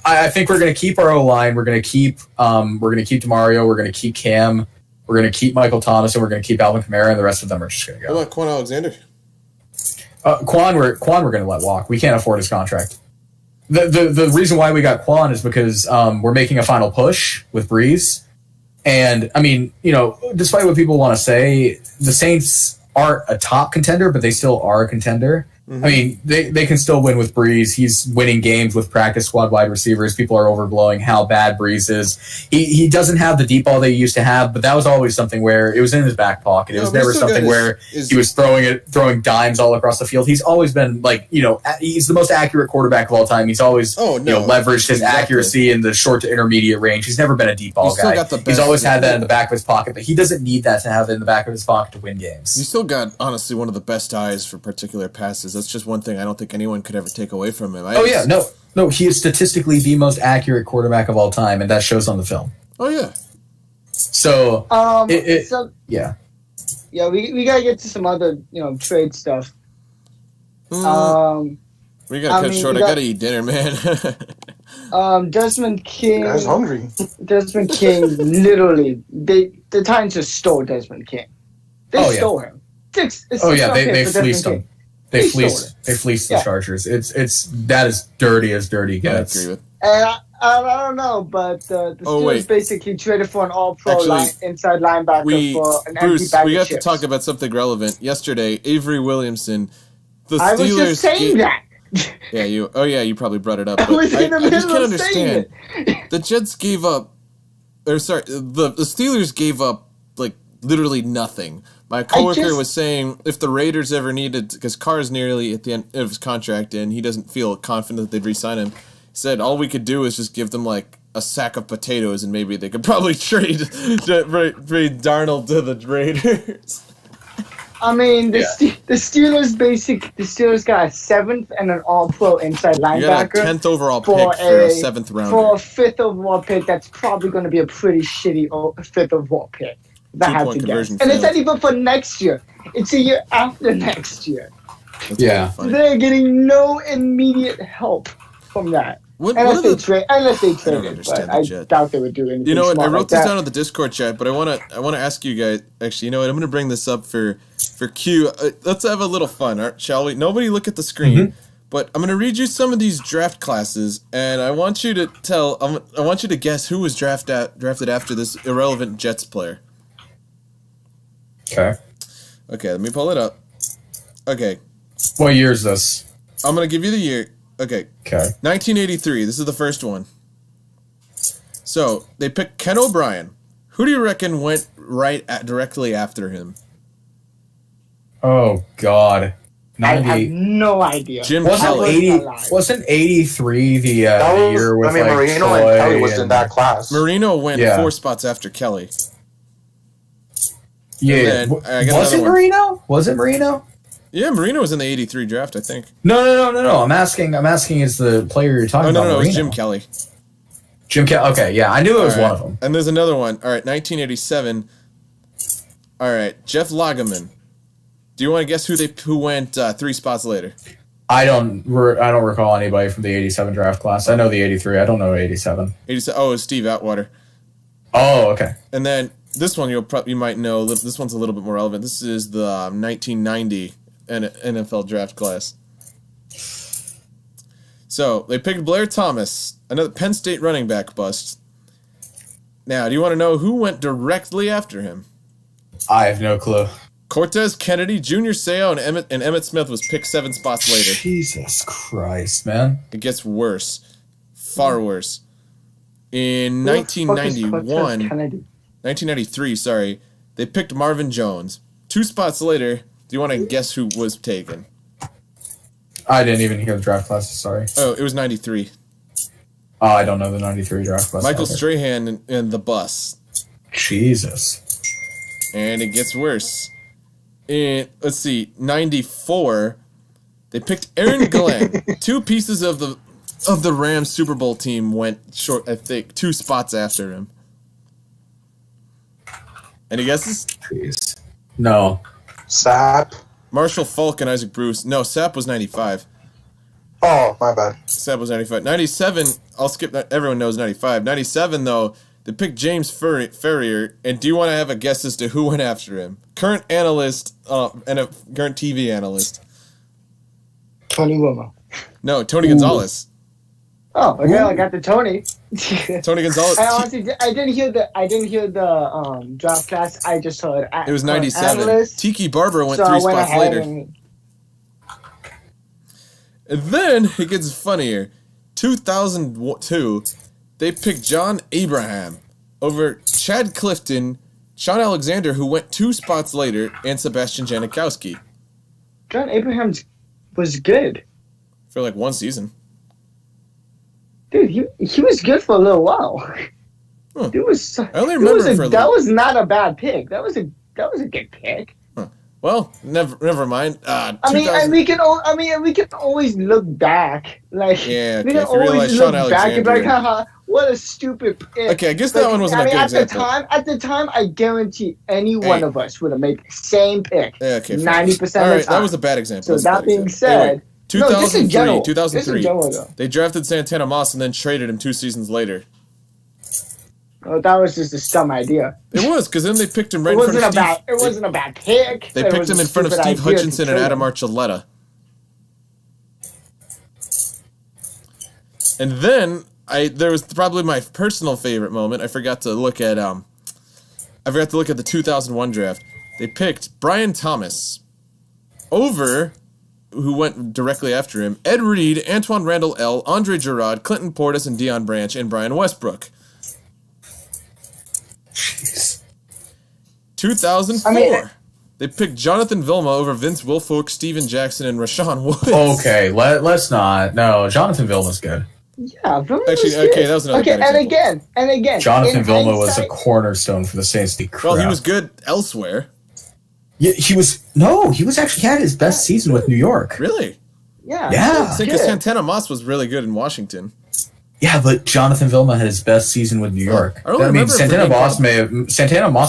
I think we're going to keep our O-line. We're going to keep DeMario. We're going to keep Cam. We're going to keep Michael Thomas, and we're going to keep Alvin Kamara, and the rest of them are just going to go. What about Quan Alexander? Quan, we're going to let walk. We can't afford his contract. The reason why we got Quan is because we're making a final push with Breeze. And, despite what people want to say, the Saints aren't a top contender, but they still are a contender. Mm-hmm. They can still win with Breeze. He's winning games with practice squad wide receivers. People are overblowing how bad Breeze is. He doesn't have the deep ball they used to have, but that was always something where it was in his back pocket. It was never something where he was throwing dimes all across the field. He's always been he's the most accurate quarterback of all time. He's always leveraged his accuracy in the short to intermediate range. He's never been a deep ball guy. He's always had that in the back of his pocket, but he doesn't need that to have it in the back of his pocket to win games. You still got, honestly, one of the best eyes for particular passes. That's just one thing I don't think anyone could ever take away from him. No, he is statistically the most accurate quarterback of all time, and that shows on the film. Oh, yeah. So, yeah, we gotta get to some other, trade stuff. We gotta cut short. I gotta eat dinner, man. Desmond King. I was hungry. Desmond King, literally, the Titans just stole Desmond King. They stole him. They fleeced him. They fleeced the Chargers. That is dirty as dirty gets. I agree with. And I don't know, but the Steelers basically traded for an all-pro inside linebacker for an empty bag we of have chips. to talk about something relevant. Yesterday, Avery Williamson, the Steelers. I was just saying that. Yeah, you probably brought it up. I was in the middle just can't of understand. saying it. The Jets gave up, the Steelers gave up literally nothing. My coworker was saying if the Raiders ever needed, because Carr's nearly at the end of his contract and he doesn't feel confident that they'd re-sign him, he said all we could do is just give them a sack of potatoes and maybe they could probably trade Darnold to the Raiders. The Steelers got a 7th and an all-pro inside linebacker. You got a 10th overall pick for a 7th rounder. For a 5th overall pick, that's probably going to be a pretty shitty 5th overall pick. That had to guess. And it's not even for next year. It's a year after next year. That's They're getting no immediate help from that. Unless they trade it, but I doubt they would do anything. You know what? I wrote this down on the Discord chat, but I want to ask you guys. Actually, you know what? I'm going to bring this up for Q. Let's have a little fun, shall we? Nobody look at the screen. Mm-hmm. But I'm going to read you some of these draft classes, and I want you to guess who was drafted after this irrelevant Jets player. Okay, let me pull it up. Okay. What year is this? I'm going to give you the year. Okay. 1983. This is the first one. So, they picked Ken O'Brien. Who do you reckon went directly after him? Oh, God. I have no idea. Jim Kelly. Wasn't 83 the year with Marino and Kelly was in that class. Marino went 4 spots after Kelly. Yeah. Was it Marino? Yeah, Marino was in the 83 draft, I think. No. I'm asking is the player you're talking about. No, it was Jim Kelly. Jim Kelly. Okay, yeah, I knew it was one of them. And there's another one. All right, 1987. All right, Jeff Lageman. Do you want to guess who went 3 spots later? I don't recall anybody from the 87 draft class. I know the 83. I don't know 87. 87. Oh, it was Steve Atwater. Oh, okay. And then this one you might know. This one's a little bit more relevant. This is the 1990 NFL draft class. So they picked Blair Thomas, another Penn State running back bust. Now, do you want to know who went directly after him? I have no clue. Cortez Kennedy, Junior Seau, and Emmitt Smith was picked 7 spots later. Jesus Christ, man! It gets worse, far worse. In 1993, sorry, they picked Marvin Jones. 2 spots later, do you want to guess who was taken? I didn't even hear the draft classes, sorry. Oh, it was 93. Oh, I don't know the 93 draft class. Michael Strahan and the bus. Jesus. And it gets worse. In, 94, they picked Aaron Glenn. 2 pieces of the of the Rams Super Bowl team went short, I think, 2 spots after him? Any guesses? Please. No. Sap. Marshall Falk and Isaac Bruce. No, Sapp was 95. Oh, my bad. Sapp was 95. 97, I'll skip that. Everyone knows 95. 97, though, they picked James Ferrier. And do you want to have a guess as to who went after him? Current analyst, and a current TV analyst. Tony Romo. No, Tony Gonzalez. Oh, okay, I got the Tony. Tony Gonzalez. I honestly, I didn't hear the draft class. I just heard. It was 97. Analyst, Tiki Barber went so 3 I went spots ahead later. and- And then it gets funnier. 2002, they picked John Abraham over Chad Clifton, Sean Alexander, who went 2 spots later, and Sebastian Janikowski John Abraham was good. for like 1 season. Dude, he was good for a little while. Huh. Dude was. I only remember him for a that little. was not a bad pick. That was a good pick. Well, never mind. I mean, we can always look back. Like, Yeah, we okay, can if you realize always Sean look back and be like, Alexander- haha, what a stupid pick. Okay, I guess that one wasn't a good example. At the time, I guarantee any one of us would have made the same pick. Yeah, okay, fine. 90% of the time. Alright, that was a bad example. So That's a bad that being example. said, Anyway, 2003, This in 2003. general, though. They drafted Santana Moss and then traded him 2 seasons later. Oh, that was just a dumb idea. It was, because then they picked him right It in front wasn't of a Steve. bad. It wasn't a bad pick. They It picked was him a in front of stupid Steve idea to Hutchinson and trade Adam him. Archuleta. And then there was probably my personal favorite moment. I forgot to look at the 2001 draft. They picked Brian Thomas over, who went directly after him, Ed Reed, Antoine Randall L., Andre Gerard, Clinton Portis, and Deion Branch, and Brian Westbrook. Jeez. 2004. They picked Jonathan Vilma over Vince Wilfork, Steven Jackson, and Rashawn Woods. Okay, let's not. No, Jonathan Vilma's good. Yeah, Vilma Actually, was good. okay, that was another Okay, bad and again. Jonathan in Vilma was a hindsight- cornerstone for the Saints. Well, he was good elsewhere. Yeah, he was actually had his best season with New York. Really? Yeah. Yeah. he was I think good. Santana Moss was really good in Washington. Yeah, but Jonathan Vilma had his best season with New York. I don't remember him Santana being Moss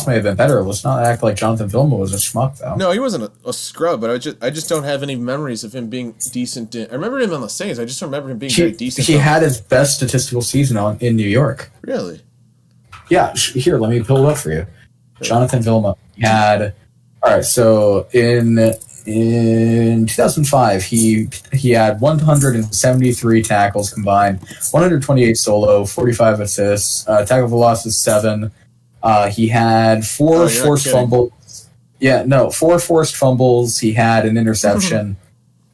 may have been better. Let's not act like Jonathan Vilma was a schmuck, though. No, he wasn't a scrub, but I just don't have any memories of him being decent. I remember him on the Saints. I just don't remember him being very decent. He had his best statistical season in New York. Really? Yeah, here, let me pull it up for you. Jonathan Vilma had. All right, so in 2005, he had 173 tackles combined, 128 solo, 45 assists, tackle velocity 7. He had 4 forced fumbles. Yeah, no, 4 forced fumbles. He had an interception.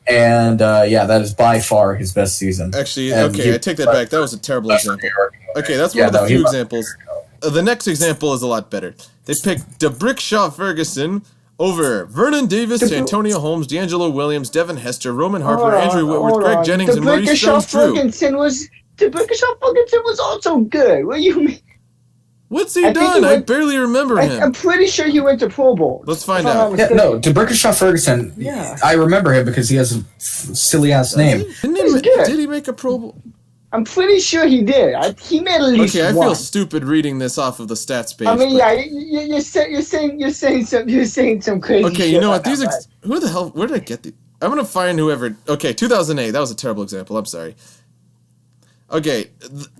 And that is by far his best season. Actually, And okay, I take that back. That was a terrible example. Okay, that's one of the few examples. The next example is a lot better. They picked DeBrickshaw Ferguson over Vernon Davis, Antonio Holmes, D'Angelo Williams, Devin Hester, Roman Harper, Andrew Whitworth, Greg Jennings, and Maurice Jones-Drew. DeBrickshaw Ferguson was also good. What do you mean? What's he done? I barely remember him. I'm pretty sure he went to Pro Bowl. Let's find out. Yeah, no, DeBrickshaw Ferguson. Yeah. I remember him because he has a silly ass name. Did he make a Pro Bowl? I'm pretty sure he did. He made at least Okay, I one. feel stupid reading this off of the stats page. I mean, but- yeah, you're saying some crazy. Okay, shit you know what? like that, Who the hell? Where did I get the? I'm gonna find whoever. Okay, 2008. That was a terrible example. I'm sorry. Okay,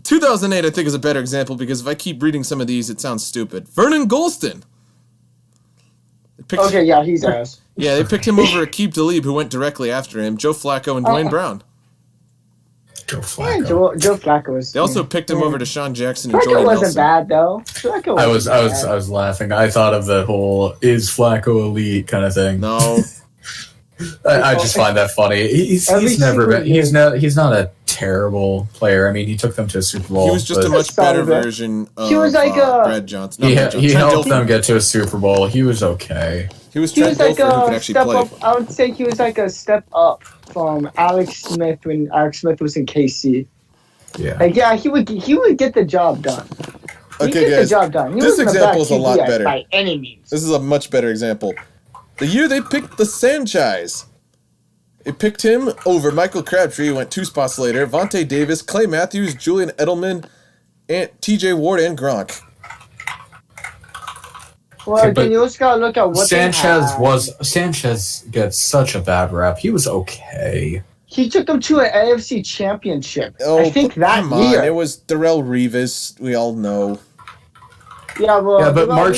2008 I think is a better example because if I keep reading some of these, it sounds stupid. Vernon Golston. Okay, yeah, he's ass. Yeah, they picked him over Aqib Talib, who went directly after him. Joe Flacco and Dwayne Brown. Joe Yeah, Flacco. Joe Flacco was. They also picked him over Deshaun Jackson and Flacco Jordy wasn't Nelson. bad though. Flacco I wasn't bad. was laughing. I thought of the whole "is Flacco elite" kind of thing. No, I just find that funny. He's never been. He's not a terrible player. I mean, he took them to a Super Bowl. he was just a but much better Solid. version of He was like a- Brad Johnson. Not he, Brad Johnson. he Trent helped Dilfer. them get to a Super Bowl. He was okay. He was He Trent was like Dilfer who could a actually step play. up. I would say he was like a step up from Alex Smith when Alex Smith was in KC. Yeah. Like, yeah, he would get the job done. He'd Okay, get the guys, job done. He this wasn't example is a bad lot QB better. by any means. This is a much better example. The year they picked the Sanchez. It picked him over Michael Crabtree, who went 2 spots later, Vontae Davis, Clay Matthews, Julian Edelman, and TJ Ward, and Gronk. Well, again, you also gotta look at what Sanchez gets such a bad rap. He was okay. He took them to an AFC championship. Oh, I think that come year. on. It was Darrell Revis. We all know. Yeah, well, Yeah, but Mark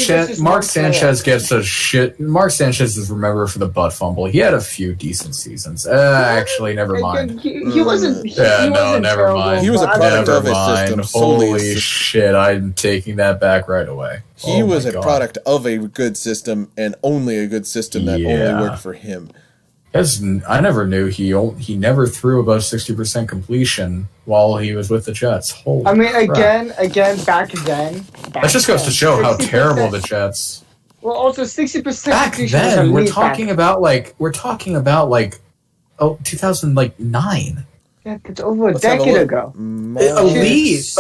Sanchez gets a shit. Mark Sanchez is remembered for the butt fumble. He had a few decent seasons. Actually, never mind. He wasn't. Never terrible, mind. He was a but product Never of his mind. system. Solely his Holy system. shit! I'm taking that back right away. He Oh was my a God. product of a good system, and only a good system that only Yeah. worked for him. I never knew he never threw above 60% completion while he was with the Jets. Holy I mean, crap. again, back then. That just goes to show how 60%. terrible the Jets. Well, also 60% Back completion was then, we're elite back talking about like 2009. Yeah, that's over a Let's have a decade look. ago. Elite.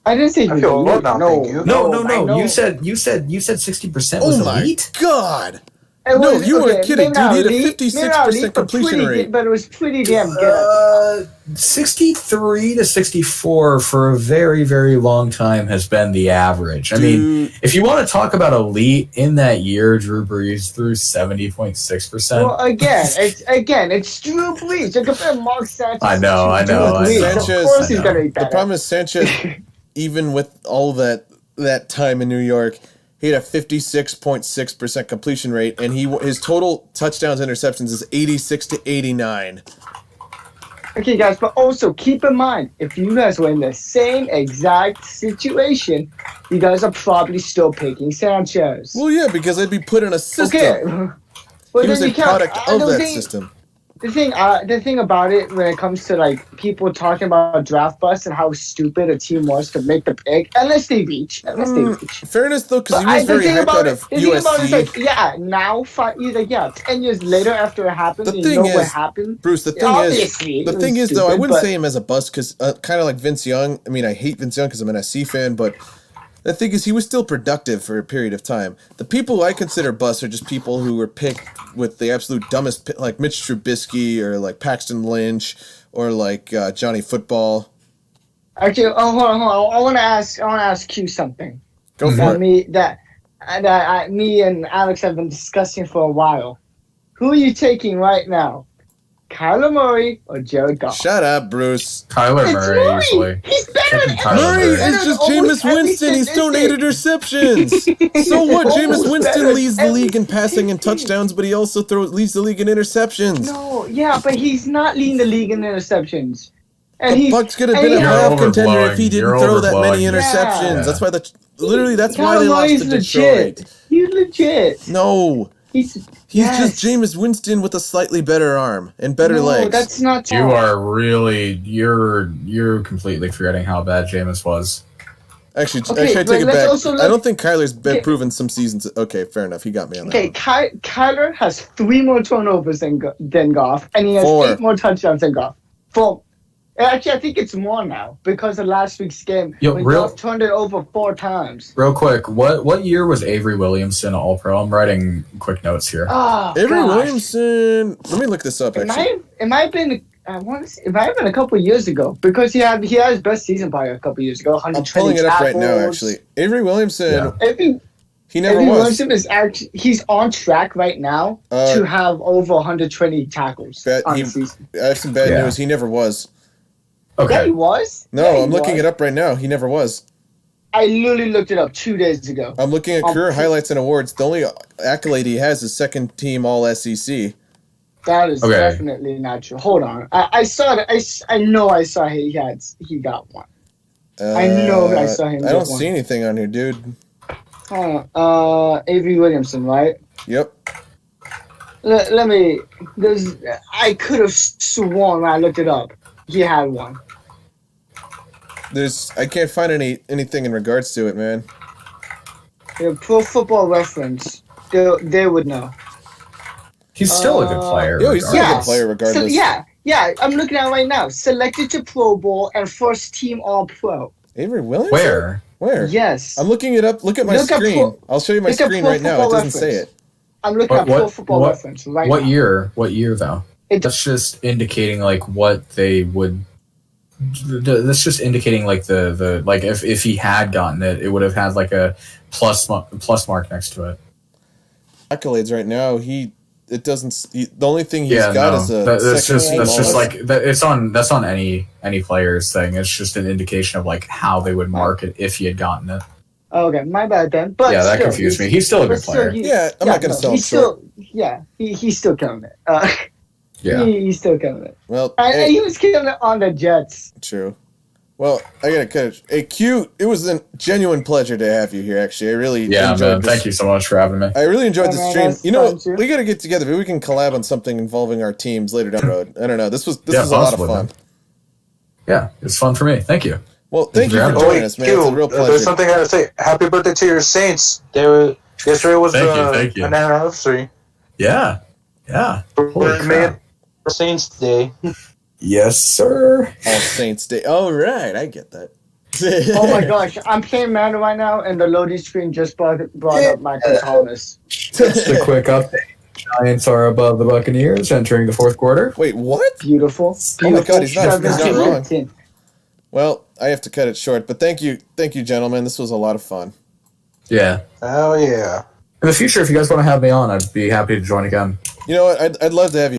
I didn't say he I was feel old elite. now, No, thank you. No. I know. You said 60% was Oh my elite. God! It No, was- you were okay, kidding, maybe not dude. He had a elite, 56% maybe not elite, but completion pretty rate. good, but it was pretty damn good. 63 to 64 for a very, very long time has been the average. I mean, Dude, if you want to talk about elite in that year, Drew Brees threw 70.6%. Well, it's Drew Brees. Look at Mark Sanchez. I know. Drew Brees. Sanchez- Of course, he's I know. gonna be the better. problem is Sanchez, even with all that time in New York, he had a 56.6% completion rate, and his total touchdowns interceptions is 86 to 89. Okay, guys, but also keep in mind, if you guys were in the same exact situation, you guys are probably still picking Sanchez. Well, yeah, because they'd be put in a system. Okay. Well, He was then a you can't- product of the that thing- system. The thing about it when it comes to like people talking about draft busts and how stupid a team was to make the pick, unless they reach. Fairness, though, because he But was the very thing hyped about out it- of the thing about it is, USC. like, yeah, now, 10 years later after it happened, The you thing know what is- hable. Bruce, the thing Obviously, is, it was though, I stupid, wouldn't but- say him as a bust because kind of like Vince Young. I mean, I hate Vince Young because I'm an SC fan, but the thing is, he was still productive for a period of time. The people I consider busts are just people who were picked with the absolute dumbest, like Mitch Trubisky or like Paxton Lynch or like Johnny Football. Actually, hold on. I want to ask you something. Go for it. Me and Alex have been discussing for a while. Who are you taking right now? Kyler Murray or Jared Goff? Shut up, Bruce. Kyler It's Murray, usually. He's better than Kyler Murray Murray. is just Almost Jameis every Winston. He's thrown 8 statistic. interceptions. So what? Jameis Almost Winston better leads the every league in passing and statistic. touchdowns, but he also leads the league in interceptions. No, yeah, but he's not leading the league in interceptions. And The he's Bucks could have and been a he- playoff contender if he overblowing. didn't You're throw that many overblowing. interceptions. Yeah. That's why that's why Kyler they lost Murray's to legit. Detroit. He's legit. No, He's just yes. Jameis Winston with a slightly better arm and better No, legs. that's not You true. are really you're completely forgetting how bad Jameis was. Actually, Okay, I but take it let's back. also I look- don't think Kyler's been Okay. proven some seasons. Okay, fair enough. He got me on that. Okay, one. Kyler has 3 more turnovers than Goff, and he has 4. 8 more touchdowns than Goff. 4. Actually, I think it's more now because of last week's game Yo, when real- Goff turned it over 4 times. Real quick, what year was Avery Williamson All Pro? I'm writing quick notes here. Oh, Avery gosh. Williamson. Let me look this up. Actually, It might have been. I want to say it might have been a couple of years ago because he had his best season probably a couple of years ago. I'm 120 pulling it up right now. tackles. Actually, Avery Williamson. Yeah. Avery He never was. Williamson is actually he's on track right now Uh, to have over 120 tackles bet on he- the season. I have some bad Yeah. news. He never was. Yeah, Okay. he was. No, Yeah, he I'm looking was. it up right now. He never was. I literally looked it up 2 days ago. I'm looking at career highlights and awards. The only accolade he has is second team All SEC. That is Okay. definitely not true. Hold on, I saw that. I know I saw he got one. I know I saw him I don't get one. see anything on here, dude. Hold on. Avery Williamson, right? Yep. Let me. I could have sworn when I looked it up, he had one. I can't find anything in regards to it, man. Pro Football Reference, they would know. He's still a good player. Yo, he's still a regardless. good player regardless. So, yeah. I'm looking at it right now. Selected to Pro Bowl and first team All Pro. Avery Williamson? Where? Where? Yes. I'm looking it up. Look at my Look at screen. Pro- I'll show you my look at screen Pro right now. It Football doesn't say Reference. it. I'm looking at Pro Football Reference right now. What year? What year though? That's just indicating like what they would. That's just indicating like the like if he had gotten it, it would have had like a plus mark next to it. Accolades right now. The only thing he's got is a. That's just like that's on any player's thing. It's just an indication of like how they would mark it if he had gotten it. Okay, my bad then. But yeah, that confused me. He's still a good player. I'm not going to sell him short. He's still killing it. He's still killing it. Well, he was killing it on the Jets. True. Well, I gotta cut it. Hey, Q, it was a genuine pleasure to have you here. Actually, I really enjoyed man. Thank you so much for having me. I really enjoyed the stream. You know, we gotta get together. Maybe we can collab on something involving our teams later down the road. I don't know. This was a lot of fun. Man. Yeah, it's fun for me. Thank you. Well, thank you for joining us, man. Q, it's a real pleasure. There's something I gotta say. Happy birthday to your Saints. Yesterday was thank you. an anniversary. Yeah. Holy crap. Saints Day. Yes, sir. All Saints Day. Oh, right. I get that. Oh my gosh. I'm playing Madden right now, and the loading screen just brought up Michael Thomas. Just a quick update. Giants are above the Buccaneers entering the fourth quarter. Wait, what? Beautiful. Oh my God, he's not wrong. Well, I have to cut it short, but thank you, gentlemen. This was a lot of fun. Yeah. Oh, yeah. In the future, if you guys want to have me on, I'd be happy to join again. You know what? I'd love to have you.